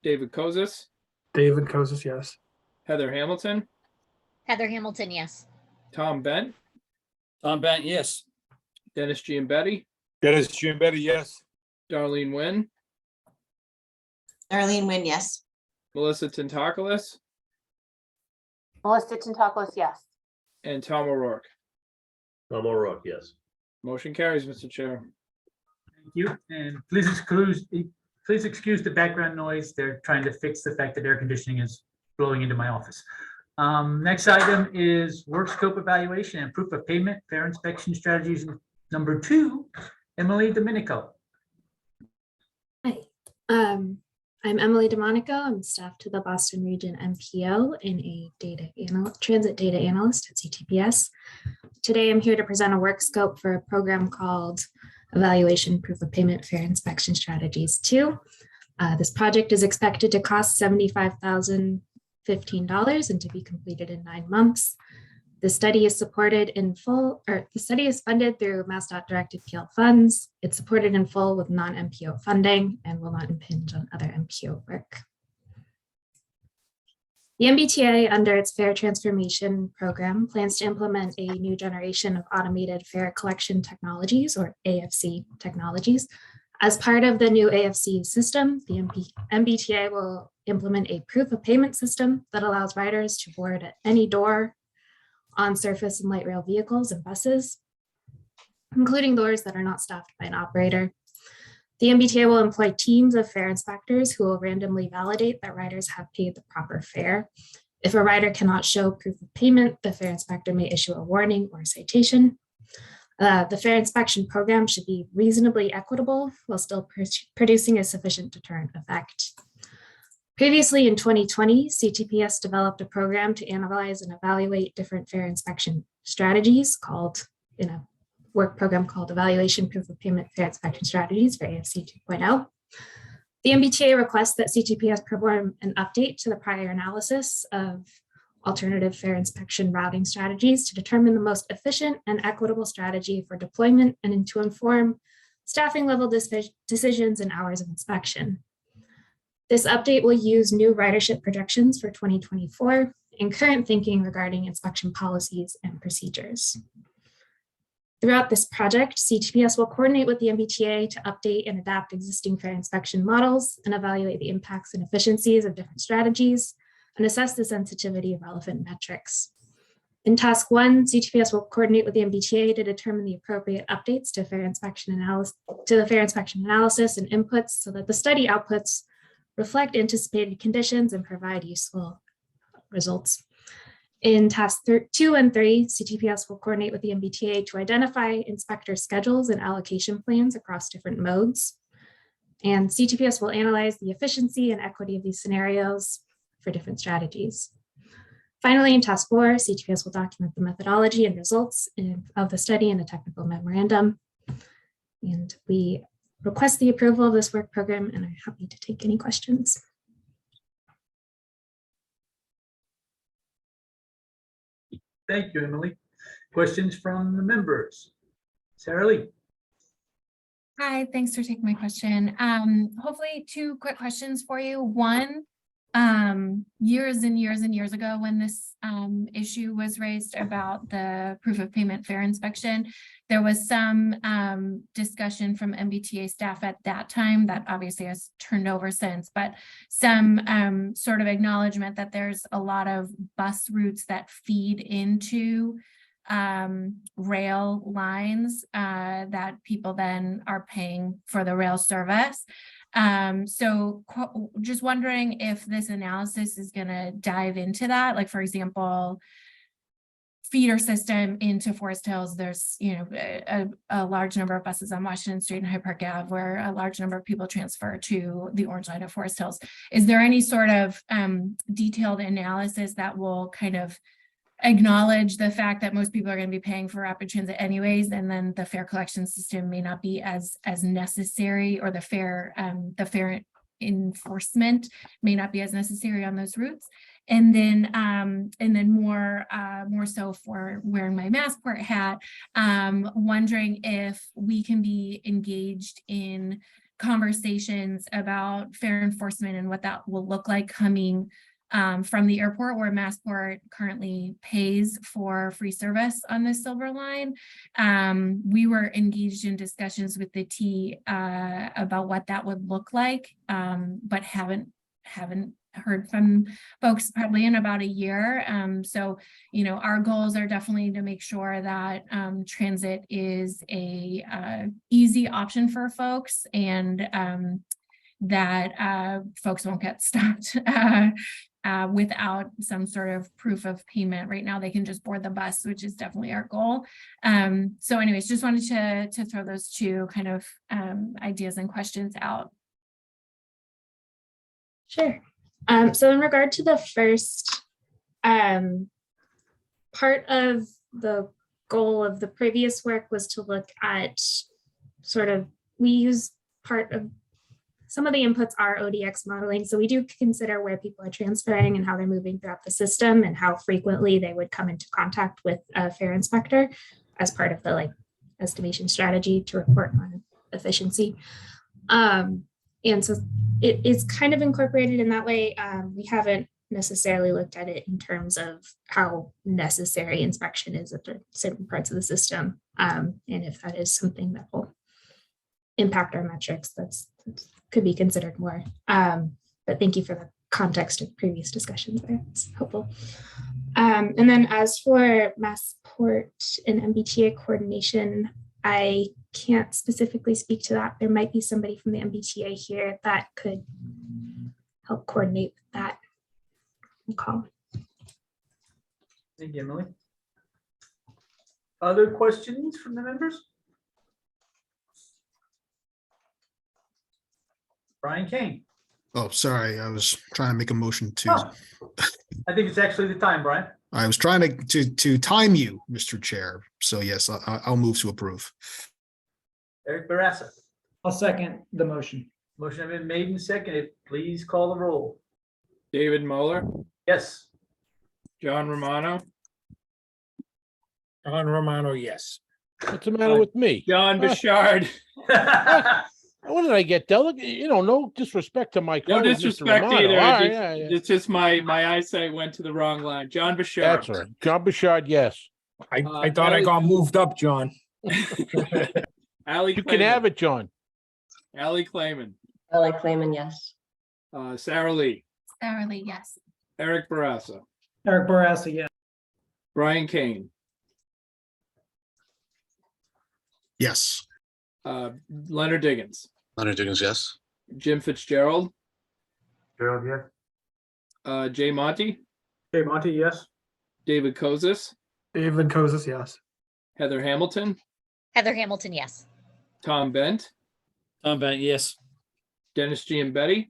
David Kozis, David Kozis, yes. Heather Hamilton, Heather Hamilton, yes. Tom Bent, Tom Bent, yes. Dennis Giambetti, Dennis Betty, yes. Darlene Wynn, Darlene Wynn, yes. Melissa Tantakis, Melissa Tantakis, yes. and Tom O'Rourke. Tom O'Rourke, yes. Motion carries, Mr. Chair. Thank you. And please excuse the background noise. They're trying to fix the fact that air conditioning is blowing into my office. Next item is work scope evaluation and proof of payment, fare inspection strategies number 2, Emily Domenico. I'm Emily DeMonico. I'm staff to the Boston Region MPO and a transit data analyst at CTPS. Today, I'm here to present a work scope for a program called Evaluation Proof of Payment Fair Inspection Strategies 2. This project is expected to cost $75,015 and to be completed in 9 months. The study is supported in full, or the study is funded through MassDOT directed PL funds. It's supported in full with non-MPO funding and will not impinge on other MPO work. The MBTA, under its Fare Transformation Program, plans to implement a new generation of automated fare collection technologies, or AFC technologies. As part of the new AFC system, the MBTA will implement a proof of payment system that allows riders to board at any door on surface and light rail vehicles and buses, including doors that are not staffed by an operator. The MBTA will employ teams of fare inspectors who will randomly validate that riders have paid the proper fare. If a rider cannot show proof of payment, the fare inspector may issue a warning or a citation. The fare inspection program should be reasonably equitable while still producing a sufficient deterrent effect. Previously in 2020, CTPS developed a program to analyze and evaluate different fare inspection strategies in a work program called Evaluation Proof of Payment Fare Inspection Strategies for AFC 2.0. The MBTA requests that CTPS perform an update to the prior analysis of alternative fare inspection routing strategies to determine the most efficient and equitable strategy for deployment and to inform staffing level decisions and hours of inspection. This update will use new ridership projections for 2024 and current thinking regarding inspection policies and procedures. Throughout this project, CTPS will coordinate with the MBTA to update and adapt existing fare inspection models and evaluate the impacts and efficiencies of different strategies and assess the sensitivity of relevant metrics. In task 1, CTPS will coordinate with the MBTA to determine the appropriate updates to the fare inspection analysis and inputs so that the study outputs reflect anticipated conditions and provide useful results. In task 2 and 3, CTPS will coordinate with the MBTA to identify inspector schedules and allocation plans across different modes. And CTPS will analyze the efficiency and equity of these scenarios for different strategies. Finally, in task 4, CTPS will document the methodology and results of the study in a technical memorandum. And we request the approval of this work program and I'm happy to take any questions. Thank you, Emily. Questions from the members? Sarah Lee. Hi, thanks for taking my question. Hopefully 2 quick questions for you. One, years and years and years ago when this issue was raised about the proof of payment fare inspection, there was some discussion from MBTA staff at that time that obviously has turned over since, but some sort of acknowledgement that there's a lot of bus routes that feed into rail lines that people then are paying for the rail service. So just wondering if this analysis is going to dive into that, like for example, feeder system into Forest Hills, there's a large number of buses on Washington Street and Hyde Park Ave where a large number of people transfer to the Orange Line of Forest Hills. Is there any sort of detailed analysis that will kind of acknowledge the fact that most people are going to be paying for rapid transit anyways, and then the fare collection system may not be as necessary, or the fare enforcement may not be as necessary on those routes? And then more so for wearing my Massport hat, wondering if we can be engaged in conversations about fare enforcement and what that will look like coming from the airport, where Massport currently pays for free service on the Silver Line. We were engaged in discussions with the T about what that would look like, but haven't heard from folks probably in about a year. So, our goals are definitely to make sure that transit is a easy option for folks, and that folks won't get stopped without some sort of proof of payment. Right now, they can just board the bus, which is definitely our goal. So anyways, just wanted to throw those 2 kind of ideas and questions out. Sure. So in regard to the first part of the goal of the previous work was to look at we use part of some of the inputs are ODX modeling. So we do consider where people are transferring and how they're moving throughout the system and how frequently they would come into contact with a fare inspector as part of the estimation strategy to report on efficiency. And so it is kind of incorporated in that way. We haven't necessarily looked at it in terms of how necessary inspection is at certain parts of the system. And if that is something that will impact our metrics, that's could be considered more. But thank you for the context of previous discussions there. It's helpful. And then as for Massport and MBTA coordination, I can't specifically speak to that. There might be somebody from the MBTA here that could help coordinate that call. Thank you, Emily. Other questions from the members? Brian Kane. Oh, sorry, I was trying to make a motion to. Oh, I think it's actually the time, Brian. I was trying to time you, Mr. Chair. So yes, I'll move to approve. Eric Barassa. I'll second the motion. Motion has been made and seconded. Please call the roll. David Muller, Yes. John Romano, John Romano, yes. What's the matter with me? John Bouchard. What did I get? No disrespect to my No colleague, Mr. disrespect Romano. either. All right, yeah. It's just my eyesight went to the wrong line. John Bouchard. That's all right. John Bouchard, yes. I thought I got moved up, John. Allie You can have Clayman. it, John. Allie Clayman. Ally Clayman, yes. Sarah Lee. Sarah Lee, yes. Eric Barassa. Eric Barassa, yes. Brian Kane. Yes. Leonard Diggins. Leonard Diggins, yes. Jim Fitzgerald. Gerald, yes. Jay Monty. Hey, Monty, yes. David Kozis. David Kozis, yes. Heather Hamilton. Heather Hamilton, yes. Tom Bent. Tom Bent, yes. Dennis Giambetti.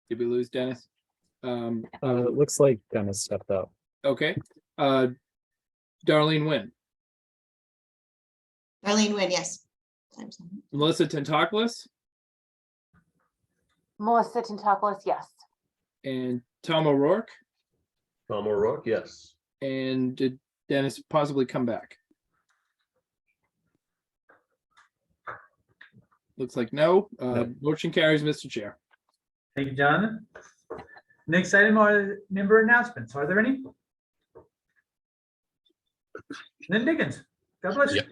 Did we lose Dennis? It looks like Dennis stepped up. Okay. Darlene Wynn. Darlene Wynn, yes. Melissa Tentaklis Melissa Tentaklis, yes. and Tom O'Rourke. Tom O'Rourke, yes. And did Dennis possibly come back? Looks like no. Motion carries, Mr. Chair. Thank you, Jonathan. Next item are member announcements. Are there any? Lynn Diggins. God bless you. Yeah.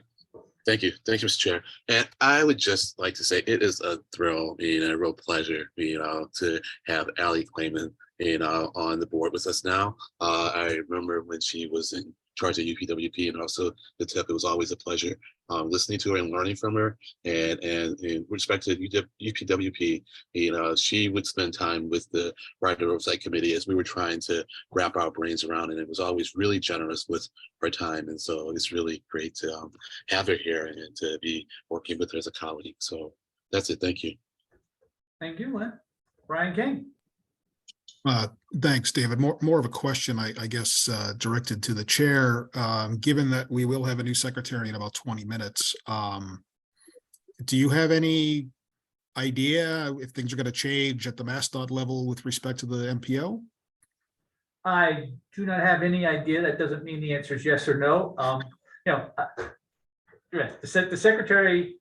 Thank you, Mr. Chair. And I would just like to say it is a thrill, a real pleasure, to have Allie Clayman, on the board with us now. I remember when she was in charge of UPWP and also the TIP, it was always a pleasure listening to her and learning from her. And in respect to UPWP, she would spend time with the Rider Oversight Committee as we were trying to wrap our brains around, and it was always really generous with her time. And so it's really great to have her here and to be working with her as a colleague. So that's it. Thank you. Thank you, Lynn. Brian King. Thanks, David. More of a question, I guess, directed to the chair. Given that we will have a new secretary in about 20 minutes, do you have any idea if things are going to change at the MassDOT level with respect to the MPO? I do not have any idea. That doesn't mean the answer is yes or no. The secretary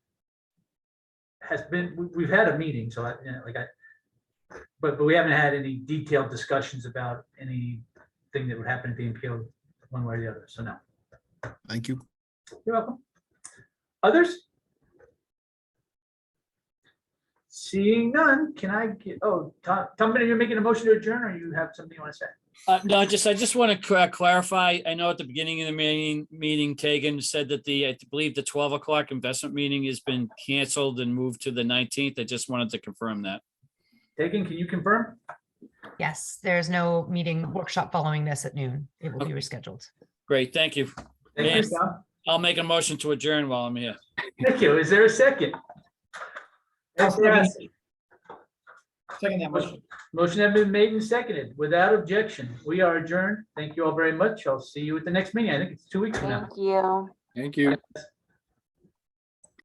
has been, we've had a meeting, so but we haven't had any detailed discussions about anything that would happen at the MPO one way or the other. So no. Thank you. You're welcome. Others? Seeing none, can I get, Tom, you're making a motion to adjourn, or you have something you want to say? No, I just want to clarify. I know at the beginning of the meeting, Tegan said that I believe the 12 o'clock investment meeting has been canceled and moved to the 19th. I just wanted to confirm that. Tegan, can you confirm? Yes, there's no meeting workshop following this at noon. It will be rescheduled. Great, thank you. Thank you, Tom. I'll make a motion to adjourn while I'm here. Thank you. Is there a second? I'll second that motion. Motion has been made and seconded. Without objection, we are adjourned. Thank you all very much. I'll see you at the next meeting. I think it's 2 weeks from now. Thank you. Thank you.